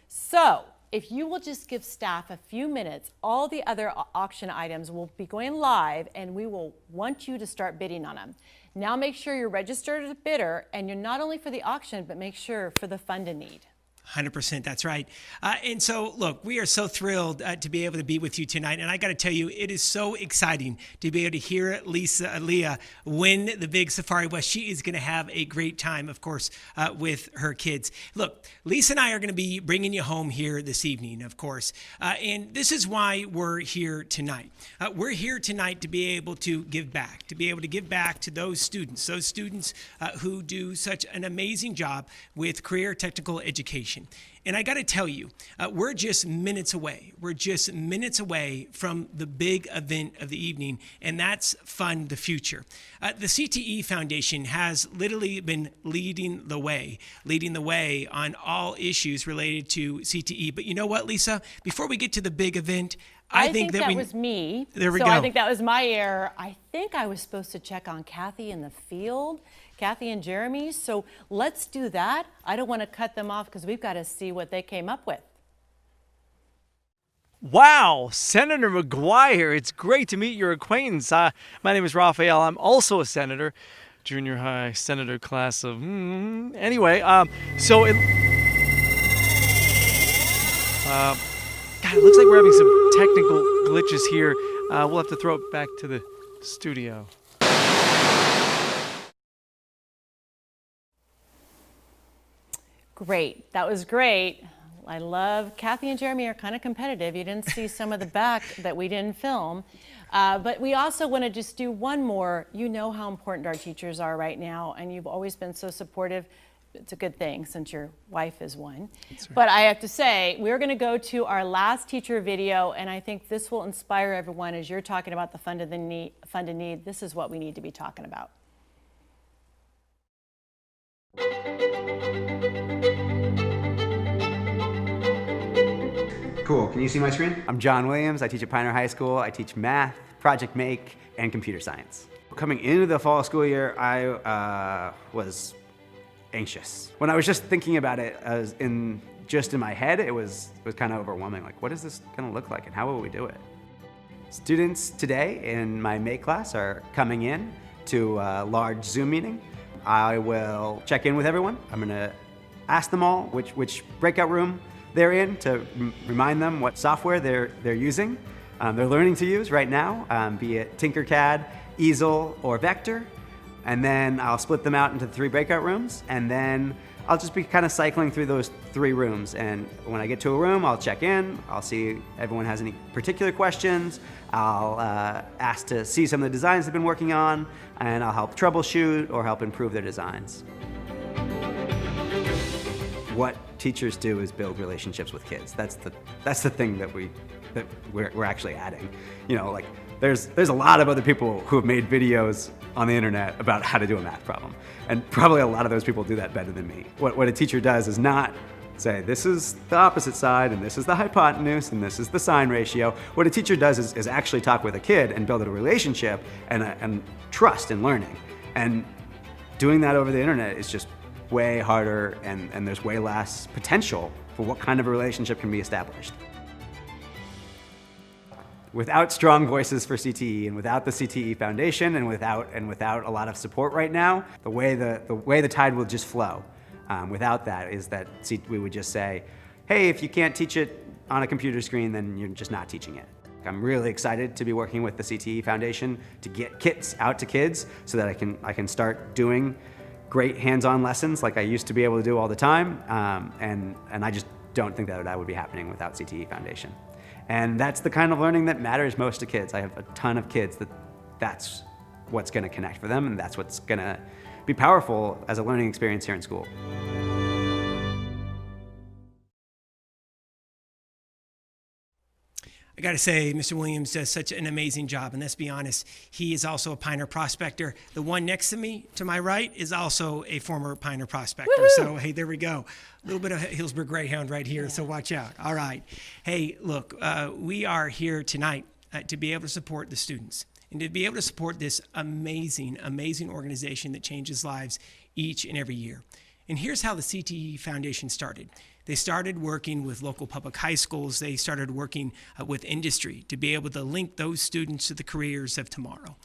So, if you will just give staff a few minutes, all the other auction items will be going live, and we will want you to start bidding on them. Now make sure you're registered as a bidder, and you're not only for the auction, but make sure for the fund in need. 100%, that's right. And so, look, we are so thrilled to be able to be with you tonight. And I got to tell you, it is so exciting to be able to hear Leah win the big Safari West. She is going to have a great time, of course, with her kids. Look, Lisa and I are going to be bringing you home here this evening, of course. And this is why we're here tonight. We're here tonight to be able to give back, to those students who do such an amazing job with career technical education. And I got to tell you, we're just minutes away. We're just minutes away from the big event of the evening, and that's Fund the Future. The CTE Foundation has literally been leading the way on all issues related to CTE. But you know what, Lisa? Before we get to the big event, I think that was me. There we go. I think that was my error. I think I was supposed to check on Kathy in the field, Kathy and Jeremy. So let's do that. I don't want to cut them off because we've got to see what they came up with. Wow, Senator McGuire, it's great to meet your acquaintance. My name is Raphael. I'm also a senator, junior high senator class of, anyway, so it, God, it looks like we're having some technical glitches here. We'll have to throw it back to the studio. Great, that was great. I love, Kathy and Jeremy are kind of competitive. You didn't see some of the back that we didn't film. But we also want to just do one more. You know how important our teachers are right now, and you've always been so supportive. It's a good thing since your wife is one. Right. But I have to say, we're going to go to our last teacher video, and I think this will inspire everyone as you're talking about the fund in need. This is what we need to be talking about. Cool, can you see my screen? I'm John Williams, I teach at Pioneer High School. I teach math, project make, and computer science. Coming into the fall school year, I was anxious. When I was just thinking about it, in my head, it was kind of overwhelming. Like, what is this gonna look like and how will we do it? Students today in my make class are coming in to a large Zoom meeting. I will check in with everyone. I'm gonna ask them all which breakout room they're in to remind them what software they're using. They're learning to use right now, be it Tinkercad, Easel, or Vector. And then I'll split them out into 3 breakout rooms, and then I'll just be kind of cycling through those 3 rooms. And when I get to a room, I'll check in, I'll see if everyone has any particular questions, I'll ask to see some of the designs they've been working on, and I'll help troubleshoot or help improve their designs. What teachers do is build relationships with kids. That's the thing that we that we're actually adding. You know, like there's a lot of other people who have made videos on the internet about how to do a math problem. And probably a lot of those people do that better than me. What a teacher does is not say, this is the opposite side, and this is the hypotenuse, and this is the sine ratio. What a teacher does is actually talk with a kid and build a relationship and trust in learning. And doing that over the internet is just way harder, and there's way less potential for what kind of a relationship can be established. Without strong voices for CTE, and without the CTE Foundation, and without a lot of support right now, the way the tide will just flow. Without that is that we would just say, hey, if you can't teach it on a computer screen, then you're just not teaching it. I'm really excited to be working with the CTE Foundation to get kits out to kids so that I can start doing great hands-on lessons like I used to be able to do all the time, and I just don't think that would be happening without CTE Foundation. And that's the kind of learning that matters most to kids. I have a ton of kids that's what's going to connect for them, and that's what's going to be powerful as a learning experience here in school. I got to say, Mr. Williams does such an amazing job, and let's be honest, he is also a Pioneer prospector. The one next to me, to my right, is also a former Pioneer prospector. Woo-hoo! So, hey, there we go. A little bit of Hillsborough Greyhound right here, so watch out. All right. Hey, look, we are here tonight to be able to support the students and to be able to support this amazing, amazing organization that changes lives each and every year. And here's how the CTE Foundation started. They started working with local public high schools. They started working with industry to be able to link those students to the careers of tomorrow.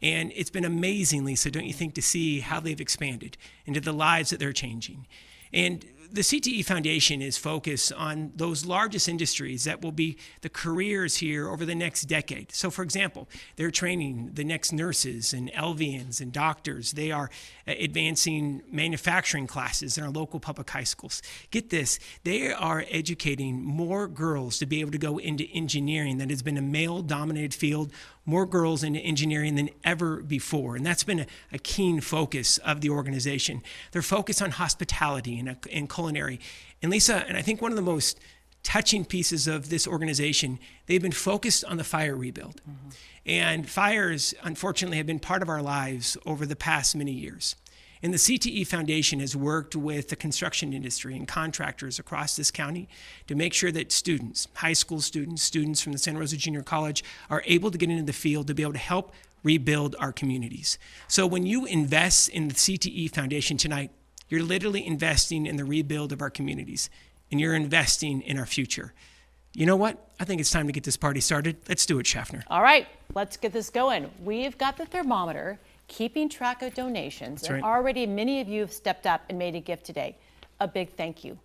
And it's been amazing, Lisa, don't you think, to see how they've expanded into the lives that they're changing. And the CTE Foundation is focused on those largest industries that will be the careers here over the next decade. So, for example, they're training the next nurses and LVNs and doctors. They are advancing manufacturing classes in our local public high schools. Get this, they are educating more girls to be able to go into engineering that has been a male-dominated field, more girls into engineering than ever before. And that's been a keen focus of the organization. They're focused on hospitality and culinary. And Lisa, and I think one of the most touching pieces of this organization, they've been focused on the fire rebuild. Mm-hmm. And fires, unfortunately, have been part of our lives over the past many years. And the CTE Foundation has worked with the construction industry and contractors across this county to make sure that students, high school students, students from the Santa Rosa Junior College are able to get into the field to be able to help rebuild our communities. So when you invest in the CTE Foundation tonight, you're literally investing in the rebuild of our communities, and you're investing in our future. You know what? I think it's time to get this party started. Let's do it, Schaffner. All right, let's get this going. We've got the thermometer, keeping track of donations. That's right. And already many of you have stepped up and made a gift today. A big thank you.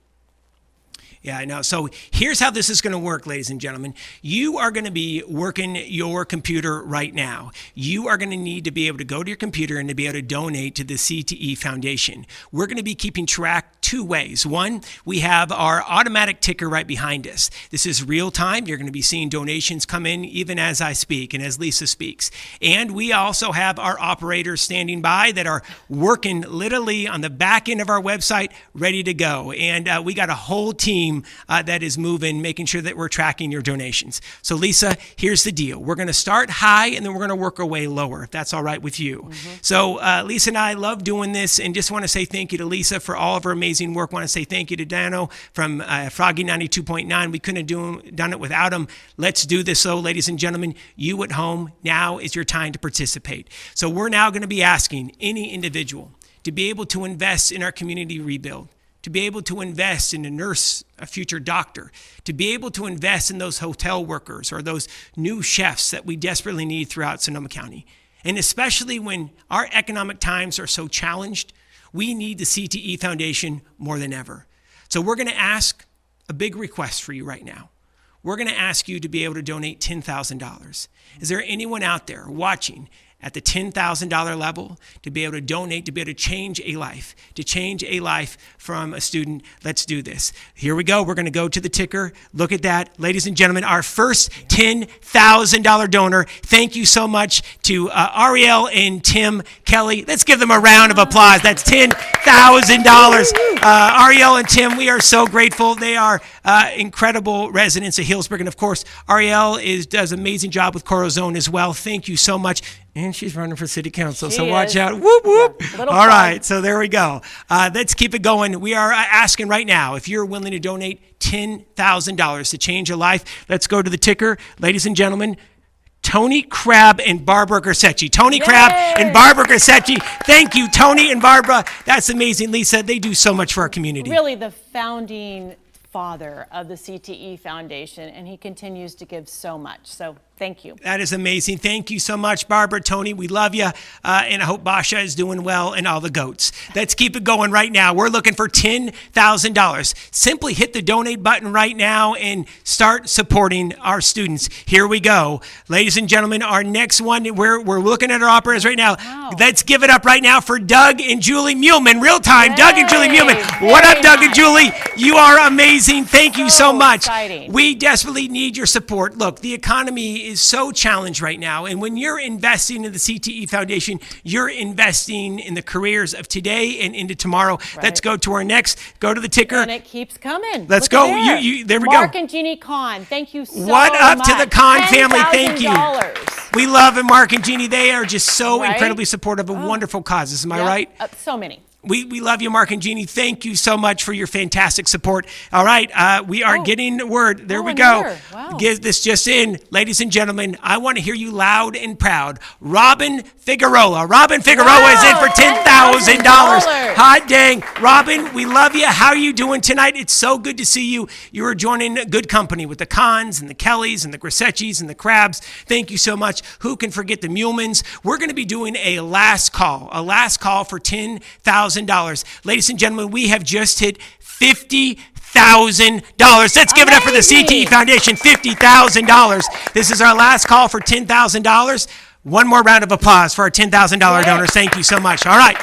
Yeah, I know. So here's how this is going to work, ladies and gentlemen. You are going to be working your computer right now. You are going to need to be able to go to your computer and to be able to donate to the CTE Foundation. We're going to be keeping track two ways. One, we have our automatic ticker right behind us. This is real time. You're going to be seeing donations come in even as I speak and as Lisa speaks. And we also have our operators standing by that are working literally on the back end of our website, ready to go. And we got a whole team that is moving, making sure that we're tracking your donations. So Lisa, here's the deal. We're going to start high and then we're going to work our way lower, if that's all right with you. Mm-hmm. So Lisa and I love doing this, and just want to say thank you to Lisa for all of her amazing work. Want to say thank you to Dano from Froggy 92.9. We couldn't have done it without him. Let's do this though, ladies and gentlemen. You at home, now is your time to participate. So we're now going to be asking any individual to be able to invest in our community rebuild, to be able to invest in a nurse, a future doctor, to be able to invest in those hotel workers or those new chefs that we desperately need throughout Sonoma County. And especially when our economic times are so challenged, we need the CTE Foundation more than ever. So we're going to ask a big request for you right now. We're going to ask you to be able to donate $10,000. Is there anyone out there watching at the $10,000 level to be able to donate, to be able to change a life from a student. Let's do this. Here we go. We're going to go to the ticker. Look at that. Ladies and gentlemen, our first $10,000 donor. Thank you so much to Ariel and Tim Kelly. Let's give them a round of applause. That's $10,000. Ariel and Tim, we are so grateful. They are incredible residents of Healdsburg. And of course, Ariel does an amazing job with Corazon as well. Thank you so much. And she's running for city council, so watch out. Whoop, whoop. Yeah, all right, so there we go. Let's keep it going. We are asking right now if you're willing to donate $10,000 to change a life. Let's go to the ticker. Ladies and gentlemen, Tony Crabb and Barbara Grasecci. Tony Crabb and Barbara Grasecci. Thank you, Tony and Barbara. That's amazing, Lisa. They do so much for our community. Really the founding father of the CTE Foundation, and he continues to give so much. So thank you. That is amazing. Thank you so much, Barbara, Tony. We love you, and I hope Basha is doing well and all the goats. Let's keep it going right now. We're looking for $10,000. Simply hit the donate button right now and start supporting our students. Here we go. Ladies and gentlemen, our next one, we're looking at our operators right now. Wow. Let's give it up right now for Doug and Julie Muehlman. Real time, Doug and Julie Muehlman. What up, Doug and Julie? You are amazing. Thank you so much. Exciting. We desperately need your support. Look, the economy is so challenged right now, and when you're investing in the CTE Foundation, you're investing in the careers of today and into tomorrow. Right. Let's go to our next. Go to the ticker. And it keeps coming. Let's Look go. There, there we Mark go. and Jeannie Kahn, thank you so much. What up to the Kahn family? Thank you. $10,000. We love Mark and Jeannie. They are just so Right? incredibly supportive of wonderful causes. Am I Yep. right? So many. We love you, Mark and Jeannie. Thank you so much for your fantastic support. All right, we are getting word. There we go. another. Wow. Get this just in. Ladies and gentlemen, I want to hear you loud and proud. Robin Figueroa. Robin Figueroa is in for $10,000. Hot dang. Robin, we love you. How are you doing tonight? It's so good to see you. You are joining good company with the Kahns and the Kellys and the Graseccis and the Crabs. Thank you so much. Who can forget the Muehlmans? We're going to be doing a last call for $10,000. Ladies and gentlemen, we have just hit $50,000. Let's give it up for the CTE Foundation, $50,000. This is our last call for $10,000. One more round of applause for our $10,000 donors. Thank you so much. All right.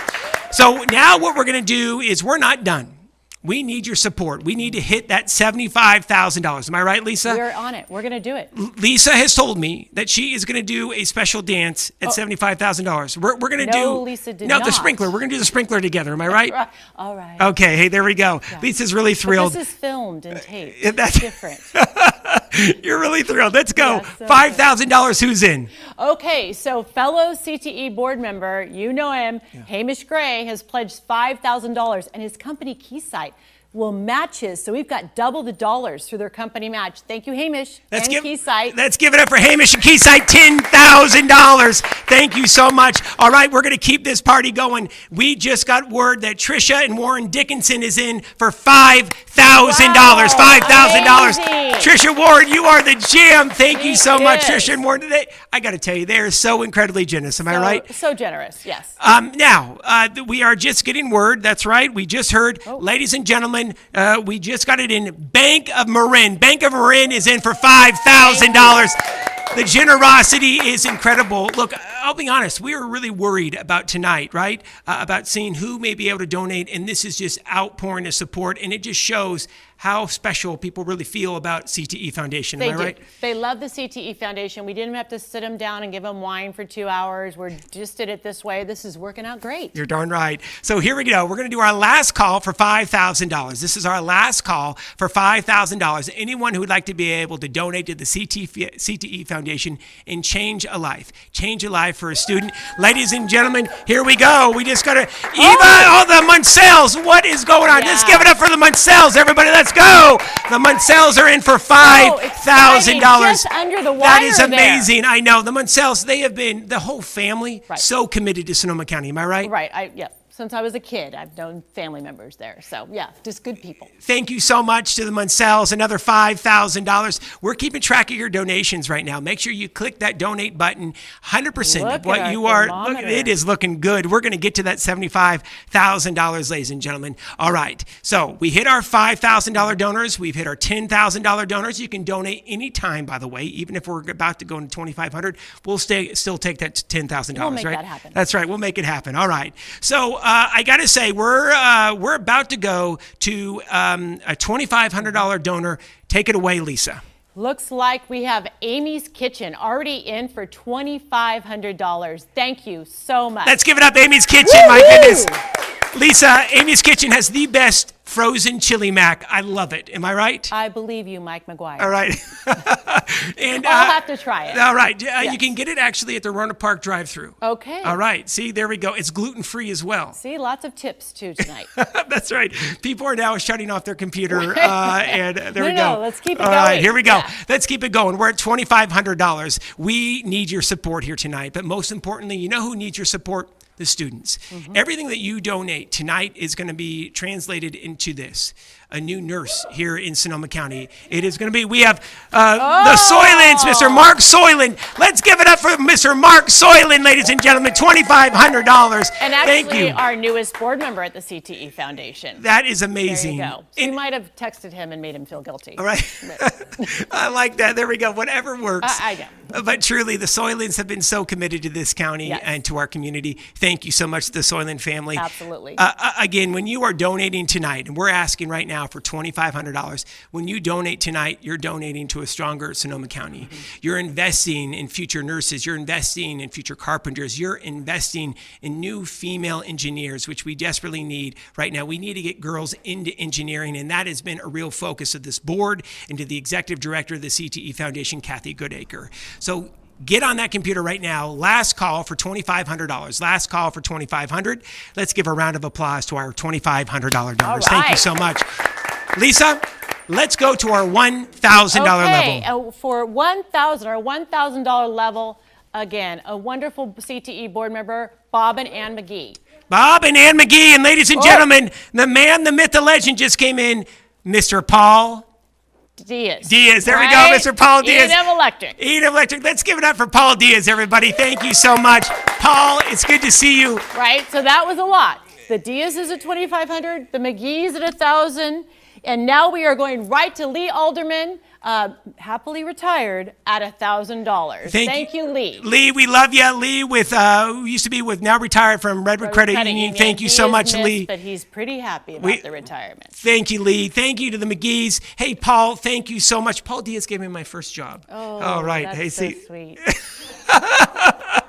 So now what we're going to do is we're not done. We need your support. We need to hit that $75,000. Am I right, Lisa? We're on it. We're going to do it. Lisa has told me that she is going to do a special dance at $75,000. We're going to do... No, Lisa did not. No, the sprinkler. We're going to do the sprinkler together. Am I right? All right. Okay. Hey, there we go. Yeah. Lisa's really thrilled. But this is filmed and taped. That's different. You're really thrilled. Let's go. Yeah, so $5,000. Who's in? Okay, so fellow CTE board member, you know him, Hamish Gray, has pledged $5,000, and his company Keysight will match his. So we've got double the dollars through their company match. Thank you, Hamish Keysight. Let's give it up for Hamish and Keysight, $10,000. Thank you so much. All right, we're going to keep this party going. We just got word that Trisha and Warren Dickinson is in for $5,000. $5,000. Trisha Warren, you are the jam. Thank you so much, Trisha and Warren. I got to tell you, they are so incredibly generous. Am I right? So generous, yes. Now, we are just getting word. That's right. We just heard, ladies and gentlemen, we just got it in. Bank of Marin. Bank of Marin is in for $5,000. The generosity is incredible. Look, I'll be honest, we were really worried about tonight, right? About seeing who may be able to donate, and this is just outpouring of support, and it just shows how special people really feel about CTE Foundation. Am I right? They love the CTE Foundation. We didn't have to sit them down and give them wine for 2 hours. We just did it this way. This is working out great. You're darn right. So here we go. We're going to do our last call for $5,000. This is our last call for $5,000. Anyone who would like to be able to donate to the CTE Foundation and change a life for a student. Ladies and gentlemen, here we go. We just got to, Eva, the Munsels. What is going on? Let's give it up for the Munsels, everybody. Let's go. The Munsels are in for $5,000. Just under the wire. That is amazing. I know. The Munsels, they have been, the whole family, so committed to Sonoma County. Am I right? Right. Yep. since I was a kid. I've known family members there. So yeah, just good people. Thank you so much to the Muncells, another $5,000. We're keeping track of your donations right now. Make sure you click that donate button. 100% of what you are, look, it is looking good. We're going to get to that $75,000, ladies and gentlemen. All right, so we hit our $5,000 donors. We've hit our $10,000 donors. You can donate anytime, by the way, even if we're about to go into $2,500, we'll still take that $10,000, We'll make right? that happen. That's right, we'll make it happen. All right, so I got to say, we're about to go to a $2,500 donor. Take it away, Lisa. Looks like we have Amy's Kitchen already in for $2,500. Thank you so much. Let's give it up, Amy's Kitchen. My goodness. Lisa, Amy's Kitchen has the best frozen chili mac. I love it. Am I right? I believe you, Mike McGuire. All right. And I'll have to try it. All right. Yes. You can get it actually at the Roanoke Park drive-thru. Okay. All right. See, there we go. It's gluten-free as well. See, lots of tips too tonight. That's right. People are now shutting off their computer. And there we go. No, let's keep it All going. All right, here we go. Yeah. Let's keep it going. We're at $2,500. We need your support here tonight. But most importantly, you know who needs your support? The students. Everything that you donate tonight is going to be translated into this. A new nurse here in Sonoma County. It is going to be, we have the Soylents, Mr. Mark Soylent. Let's give it up for Mr. Mark Soylent, ladies and gentlemen, $2,500. And Thank actually, you. our newest board member at the CTE Foundation. That is amazing. There you go. So you might have texted him and made him feel guilty. All right. I like that. There we go. Whatever works. I know. But truly, the Soylents have been so committed to this county and to our community. Thank you so much to the Soylent family. Absolutely. Again, when you are donating tonight, and we're asking right now for $2,500, when you donate tonight, you're donating to a stronger Sonoma County. You're investing in future nurses. You're investing in future carpenters. You're investing in new female engineers, which we desperately need right now. We need to get girls into engineering, and that has been a real focus of this board and to the executive director of the CTE Foundation, Kathy Goodacre. So get on that computer right now. Last call for $2,500. Last call for $2,500. Let's give a round of applause to our $2,500 donors. Right. Thank you so much. Lisa, let's go to our $1,000 level. Okay, for our $1,000 level, again, a wonderful CTE board member, Bob and Ann McGee. Bob and Ann McGee, and ladies and gentlemen, the man, the myth, the legend just came in, Mr. Paul Diaz. There we go, Mr. Paul Diaz. E&M Electric. E&M Electric. Let's give it up for Paul Diaz, everybody. Thank you so much. Paul, it's good to see you. Right, so that was a lot. The Diaz is at $2,500, the McGee's at $1,000, and now we are going right to Lee Alderman, happily retired, at $1,000. Thank you, Lee. Lee, we love you. Lee, who used to be with, now retired from Redwood Credit Union. Thank you so much, Lee. But he's pretty happy about the retirement. Thank you, Lee. Thank you to the McGee's. Hey, Paul, thank you so much. Paul Diaz gave me my first job. Oh, all right. That's hey, so see. sweet.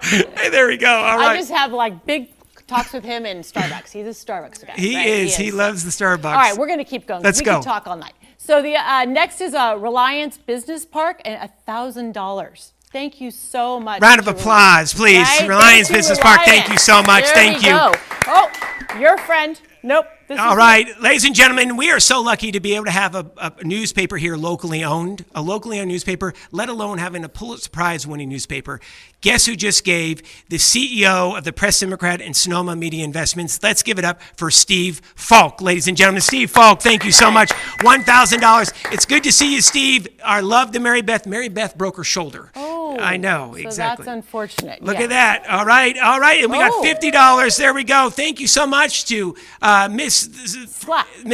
Hey, there we go. All right. I just have like big talks with him in Starbucks. He's a Starbucks guy. He is. He loves the Starbucks. All right, we're going to keep going. Let's go. We can talk all night. So the next is Reliance Business Park and $1,000. Thank you so much. Round of applause, please. Right? Reliance Business Park, thank you so much. Thank you. Go. Oh, your friend. Nope. All right, ladies and gentlemen, we are so lucky to be able to have a newspaper here locally owned, a locally owned newspaper, let alone having a Pulitzer Prize winning newspaper. Guess who just gave? The CEO of the Press Democrat and Sonoma Media Investments. Let's give it up for Steve Falk, ladies and gentlemen. Steve Falk, thank you so much. $1,000. It's good to see you, Steve. Our love to Mary Beth. Mary Beth broke her shoulder. Oh, I know, so exactly. That's unfortunate. Look at that. All right. And we got $50. There we go. Thank you so much to Miss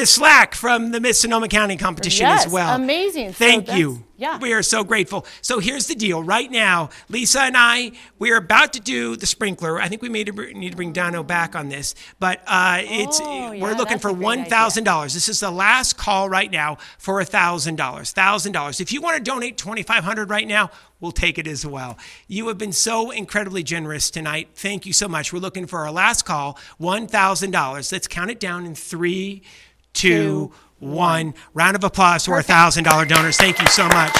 Slack from the Miss Sonoma County competition as well. Amazing. Thank you. Yeah. We are so grateful. So here's the deal. Right now, Lisa and I, we're about to do the sprinkler. I think we need to bring Dano back on this, but we're looking for $1,000. This is the last call right now for $1,000. $1,000. If you want to donate $2,500 right now, we'll take it as well. You have been so incredibly generous tonight. Thank you so much. We're looking for our last call, $1,000. Let's count it down in 3, 2, 1. Round of applause to our $1,000 donors. Thank you so much.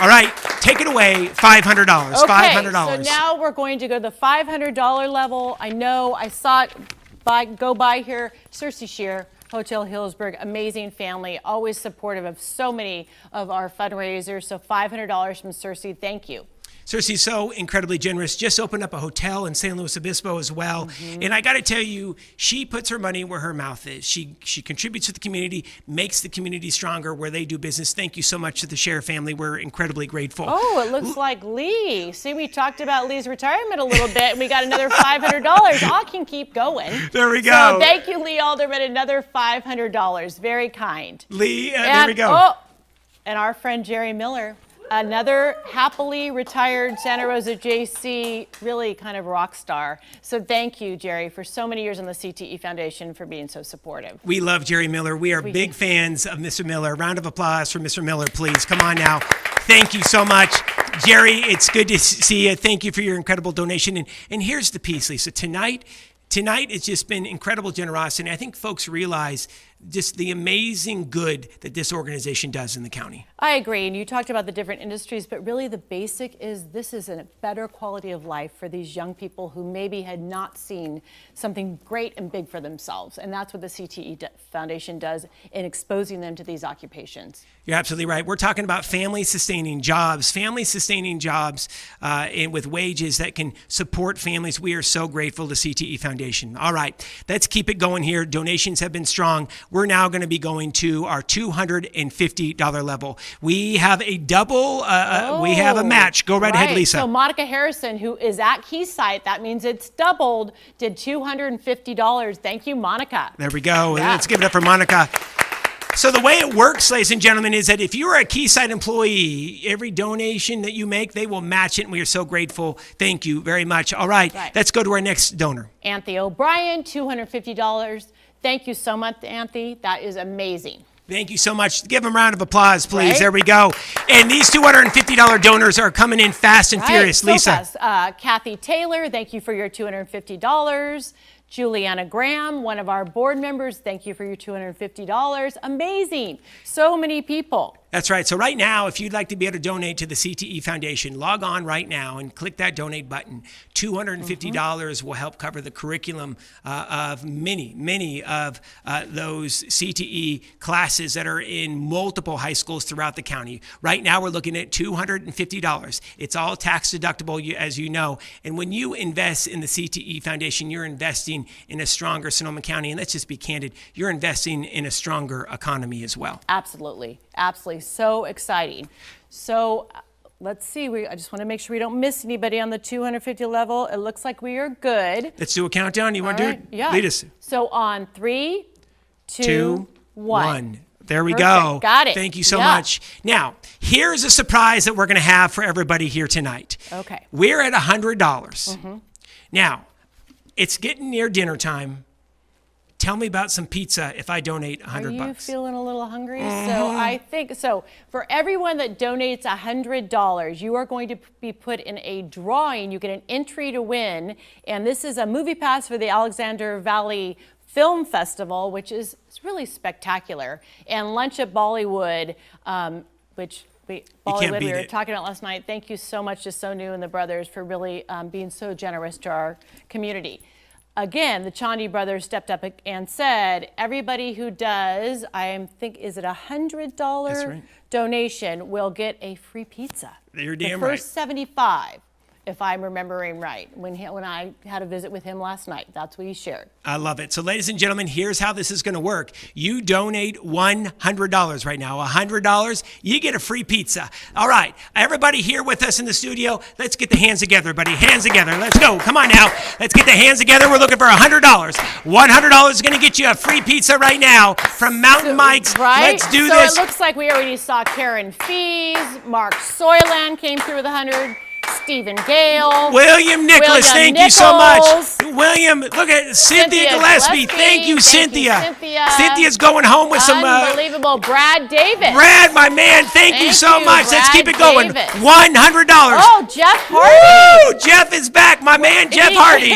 All right, take it away, $500. Okay, $500. So now we're going to go to the $500 level. I know I saw it go by here. Cersei Shear, Hotel Hillsburg, amazing family, always supportive of so many of our fundraisers. So $500 from Cersei. Thank you. Cersei's so incredibly generous. Just opened up a hotel in San Luis Obispo as well. And I got to tell you, she puts her money where her mouth is. She contributes to the community, makes the community stronger where they do business. Thank you so much to the Share family. We're incredibly grateful. Oh, it looks like Lee. See, we talked about Lee's retirement a little bit, and we got another $500. I can keep going. There we go. So thank you, Lee Alderman, another $500. Very kind. Lee, there we go. Oh, and our friend Jerry Miller, another happily retired Santa Rosa JC, really kind of rock star. So thank you, Jerry, for so many years on the CTE Foundation for being so supportive. We love Jerry Miller. We are big fans of Mr. Miller. Round of applause for Mr. Miller, please. Come on now. Thank you so much. Jerry, it's good to see you. Thank you for your incredible donation. And here's the piece, Lisa. Tonight it's just been incredible generosity. I think folks realize just the amazing good that this organization does in the county. I agree, and you talked about the different industries, but really the basic is this is a better quality of life for these young people who maybe had not seen something great and big for themselves, and that's what the CTE Foundation does in exposing them to these occupations. You're absolutely right. We're talking about family-sustaining jobs and with wages that can support families. We are so grateful to CTE Foundation. All right, let's keep it going here. Donations have been strong. We're now going to be going to our $250 level. We have a double, we have a match. Go right ahead, Lisa. So Monica Harrison, who is at Keysite, that means it's doubled, did $250. Thank you, Monica. There we go. Yeah. Let's give it up for Monica. So the way it works, ladies and gentlemen, is that if you're a Keysite employee, every donation that you make, they will match it, and we are so grateful. Thank you very much. All right. Let's go to our next donor. Anthony O'Brien, $250. Thank you so much, Anthony. That is amazing. Thank you so much. Give them a round of applause, please. Right? There we go. And these $250 donors are coming in fast and furious. So Lisa. Fast. Kathy Taylor, thank you for your $250. Juliana Graham, one of our board members, thank you for your $250. Amazing. So many people. That's right. So right now, if you'd like to be able to donate to the CTE Foundation, log on right now and click that donate button. $250 will help cover the curriculum of many of those CTE classes that are in multiple high schools throughout the county. Right now, we're looking at $250. It's all tax deductible, as you know. And when you invest in the CTE Foundation, you're investing in a stronger Sonoma County. And let's just be candid, you're investing in a stronger economy as well. Absolutely. Absolutely. So exciting. So let's see. I just want to make sure we don't miss anybody on the 250 level. It looks like we are good. Let's do a countdown. You want to do it? Yeah. Lead us. So on 3, 2, 1. There we go. Got it. Thank you so much. Now, here's a surprise that we're going to have for everybody here tonight. Okay. We're at $100. Now, it's getting near dinner time. Tell me about some pizza if I donate $100. Are you feeling a little hungry? So I think, for everyone that donates $100, you are going to be put in a drawing. You get an entry to win. And this is a movie pass for the Alexander Valley Film Festival, which is really spectacular. And lunch at Bollywood, which we were talking about last night. Thank you so much to Sonu and the brothers for really being so generous to our community. Again, the Chandi brothers stepped up and said, everybody who does, is it $100 donation will get a free pizza. You're damn right. The right. first 75, if I'm remembering right, when I had a visit with him last night. That's what he shared. I love it. So ladies and gentlemen, here's how this is going to work. You donate $100 right now. $100, you get a free pizza. All right. Everybody here with us in the studio, let's get the hands together, buddy. Hands together. Let's go. Come on now. Let's get the hands together. We're looking for $100. $100 is going to get you a free pizza right now from Mountain Mike's. Right? Let's do this. So it looks like we already saw Karen Fees. Mark Soyland came through with 100. Stephen Gale. William Nicholas, thank you so much. William, look at Cynthia Gillespie. Thank you, Cynthia. Cynthia's going home with some... Unbelievable. Brad Davis. Brad, my man, thank you so much. Let's keep it going. $100. Oh, Jeff Hardy. Woo! Jeff is back, my man, Jeff Hardy.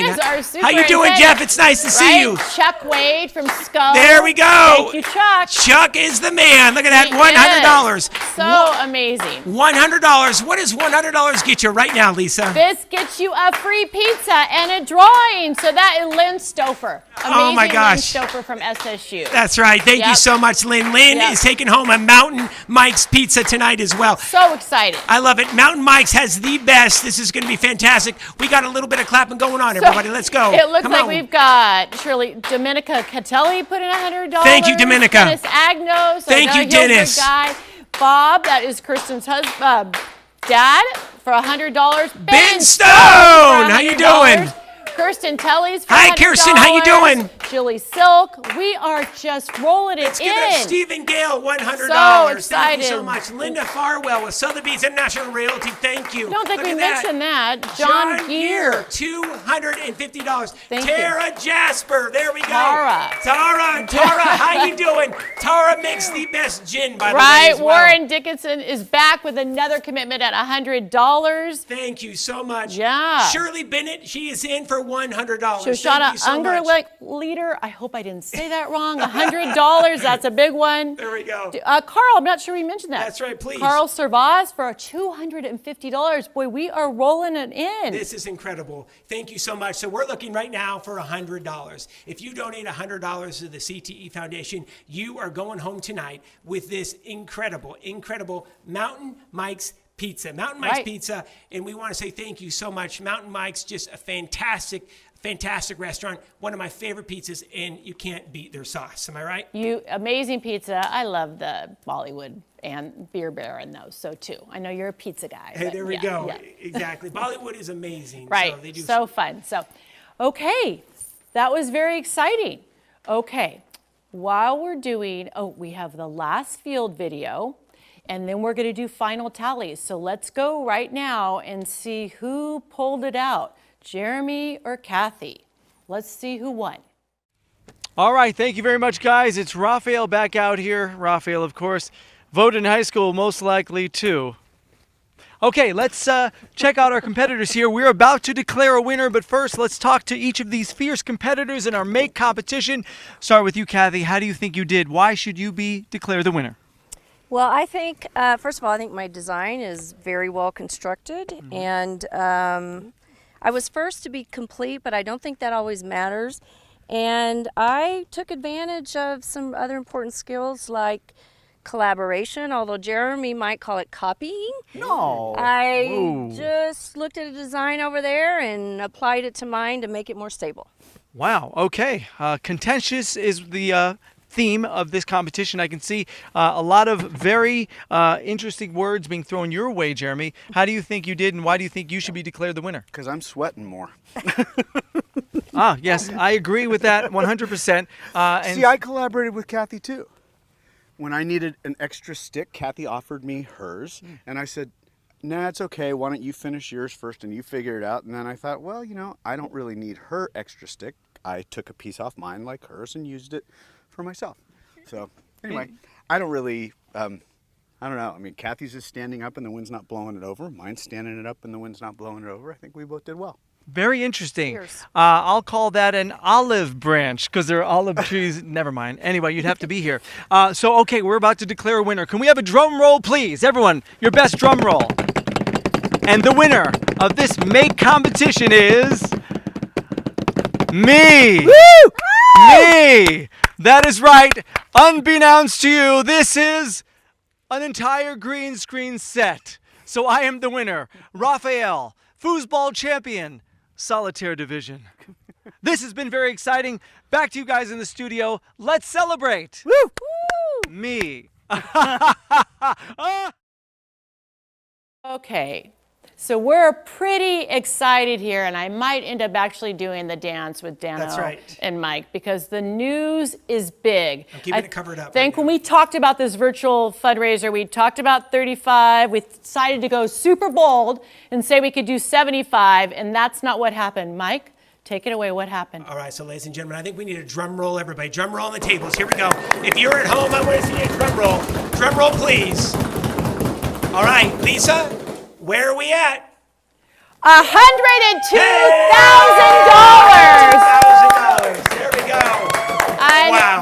How you doing, Jeff? It's nice to see you. Chuck Wade from Skull. There we go. Thank you, Chuck. Chuck is the man. Look at that, $100. So amazing. $100. What does $100 get you right right now, Lisa? This gets you a free pizza and a drawing. So that is Lynn Stouffer. Oh my gosh. Lynn Stouffer from SSU. That's right. Thank you so much, Lynn. Lynn is taking home a Mountain Mike's pizza tonight as well. So excited. I love it. Mountain Mike's has the best. This is going to be fantastic. We got a little bit of clapping going on, everybody. Let's go. It looks Come like on. we've got Shirley Dominica Catelli put in $100. Thank you, Dominica. Dennis Agnos. Thank you, Dennis. Guy. Bob, that is Kirsten's husband, dad, for $100. Ben Stone, how you doing? Kirsten Tellys for $100. Hi, Kirsten, how you doing? Julie Silk. We are just rolling it Let's in. give Stephen Gale $100. So excited. Thank you so much. Linda Farwell with Sotheby's International Realty. Thank you. I don't think Look we at mentioned that. John Gear. $250. Thank Tara Jasper. There we go. Tara, how you doing? Tara makes the best gin, by the way, right, as well. Warren Dickinson is back with another commitment at $100. Thank you so much. Yeah. Shirley Bennett, she is in for $100. Shoshana Thank you so much. Leader, I hope I didn't say that wrong. $100, that's a big one. There we go. Carl, I'm not sure we mentioned that. That's right, please. Carl Servaz for $250. Boy, we are rolling it in. This is incredible. Thank you so much. So we're looking right now for $100. If you donate $100 to the CTE Foundation, you are going home tonight with this incredible, incredible Mountain Mike's Pizza. Mountain Mike's Pizza, and we want to say thank you so much. Mountain Mike's, just a fantastic restaurant. One of my favorite pizzas, and you can't beat their sauce. Am I right? Amazing pizza. I love the Bollywood and Beer Bear and those, so too. I know you're a pizza guy. Hey, there we go. Yeah. Exactly. Bollywood is amazing. Right. So, they do so fun. So, okay, that was very exciting. Okay, while we're doing, we have the last field video, and then we're going to do final tallies. So let's go right now and see who pulled it out, Jeremy or Kathy. Let's see who won. All right, thank you very much, guys. It's Raphael back out here. Raphael, of course, voted in high school, most likely too. Okay, let's check out our competitors here. We're about to declare a winner, but first let's talk to each of these fierce competitors in our make competition. Start with you, Kathy. How do you think you did? Why should you be declared the winner? Well, I think, first of all, I think my design is very well constructed, and I was first to be complete, but I don't think that always matters. And I took advantage of some other important skills like collaboration, although Jeremy might call it copying. No. I just looked at a design over there and applied it to mine to make it more stable. Wow, okay. Contentious is the theme of this competition. I can see a lot of very interesting words being thrown your way, Jeremy. How do you think you did, and why do you think you should be declared the winner? Because I'm sweating more. Yes, I agree with that 100%. See, I collaborated with Kathy too. When I needed an extra stick, Kathy offered me hers, and I said, nah, it's okay. Why don't you finish yours first and you figure it out? And then I thought, well, you know, I don't really need her extra stick. I took a piece off mine like hers and used it for myself. So anyway, I don't really, I don't know. I mean, Kathy's just standing up and the wind's not blowing it over. Mine's standing it up and the wind's not blowing it over. I think we both did well. Very interesting. I'll call that an olive branch because there are olive trees. Never mind. Anyway, you'd have to be here. So, okay, we're about to declare a winner. Can we have a drum roll, please? Everyone, your best drum roll. And the winner of this make competition is me. Woo! Me. That is right. Unbeknownst to you, this is an entire green screen set. So I am the winner. Raphael, foosball champion, solitaire division. This has been very exciting. Back to you guys in the studio. Let's celebrate. Woo! Woo! Me. Okay. So we're pretty excited here, and I might end up actually doing the dance with Dano and Mike because the news is big. I'm keeping it covered up. I think when we talked about this virtual fundraiser, we talked about 35. We decided to go super bold and say we could do 75, and that's not what happened. Mike, take it away. What happened? All right, so ladies and gentlemen, I think we need a drum roll, everybody. Drum roll on the tables. Here we go. If you're at home, I want to see a drum roll. Drum roll, please. All right, Lisa, where are we at? $102,000. $102,000. There we go.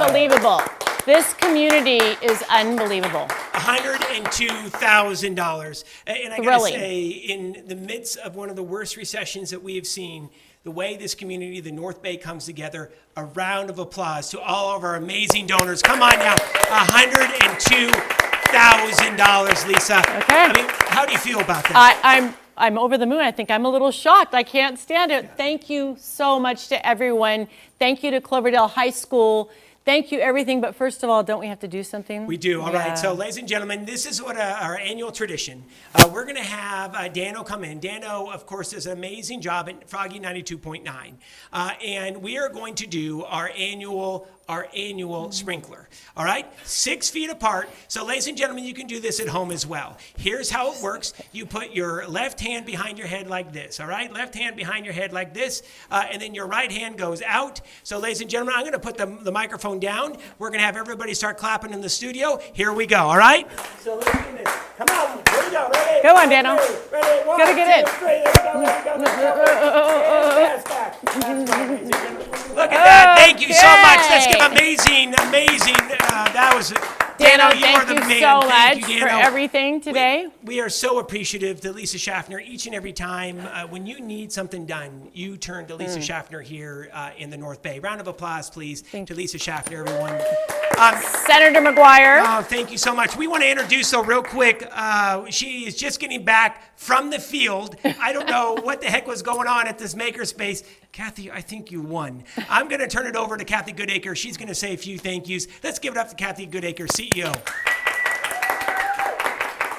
Unbelievable. This community is unbelievable. $102,000. And I gotta Thrilling. say, in the midst of one of the worst recessions that we have seen, the way this community, the North Bay, comes together, a round of applause to all of our amazing donors. Come on now, $102,000, Lisa. Okay. I mean, how do you feel about that? I'm over the moon. I think I'm a little shocked. I can't stand it. Thank you so much to everyone. Thank you to Cloverdale High School. Thank you, everything. But first of all, don't we have to do something? We do. All right. So, ladies and gentlemen, this is what our annual tradition. We're going to have Dano come in. Dano, of course, does an amazing job at Froggy 92.9. And we are going to do our annual sprinkler. All right? 6 feet apart. So, ladies and gentlemen, you can do this at home as well. Here's how it works. You put your left hand behind your head like this. All right? Left hand behind your head like this. And then your right hand goes out. So, ladies and gentlemen, I'm going to put the microphone down. We're going to have everybody start clapping in the studio. Here we go. All right? So, let's do this. Come on. Here we go. Ready? Go on, Dano. Ready? One, Gotta get in. 2, 3. There we go. Look at that. Thank you so much. Let's give amazing. That was Dano, you are the thank you man. so Thank much you, for Dano. everything today. We are so appreciative to Lisa Schaffner each and every time. When you need something done, you turn to Lisa Schaffner here in the North Bay. Round of applause, please, to Lisa Schaffner, everyone. Senator McGuire. Oh, thank you so much. We want to introduce her real quick. She is just getting back from the field. I don't know what the heck was going on at this makerspace. Kathy, I think you won. I'm going to turn it over to Kathy Goodacre. She's going to say a few thank yous. Let's give it up to Kathy Goodacre, CEO.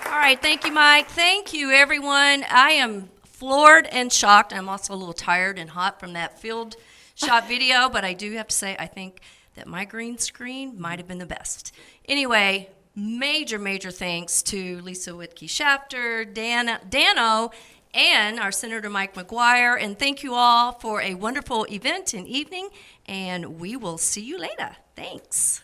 All right, thank you, Mike. Thank you, everyone. I am floored and shocked. I'm also a little tired and hot from that field shot video, but I do have to say I think that my green screen might have been the best. Anyway, major thanks to Lisa Whitkey-Shafter, Dano, and our Senator Mike McGuire. And thank you all for a wonderful event and evening, and we will see you later. Thanks.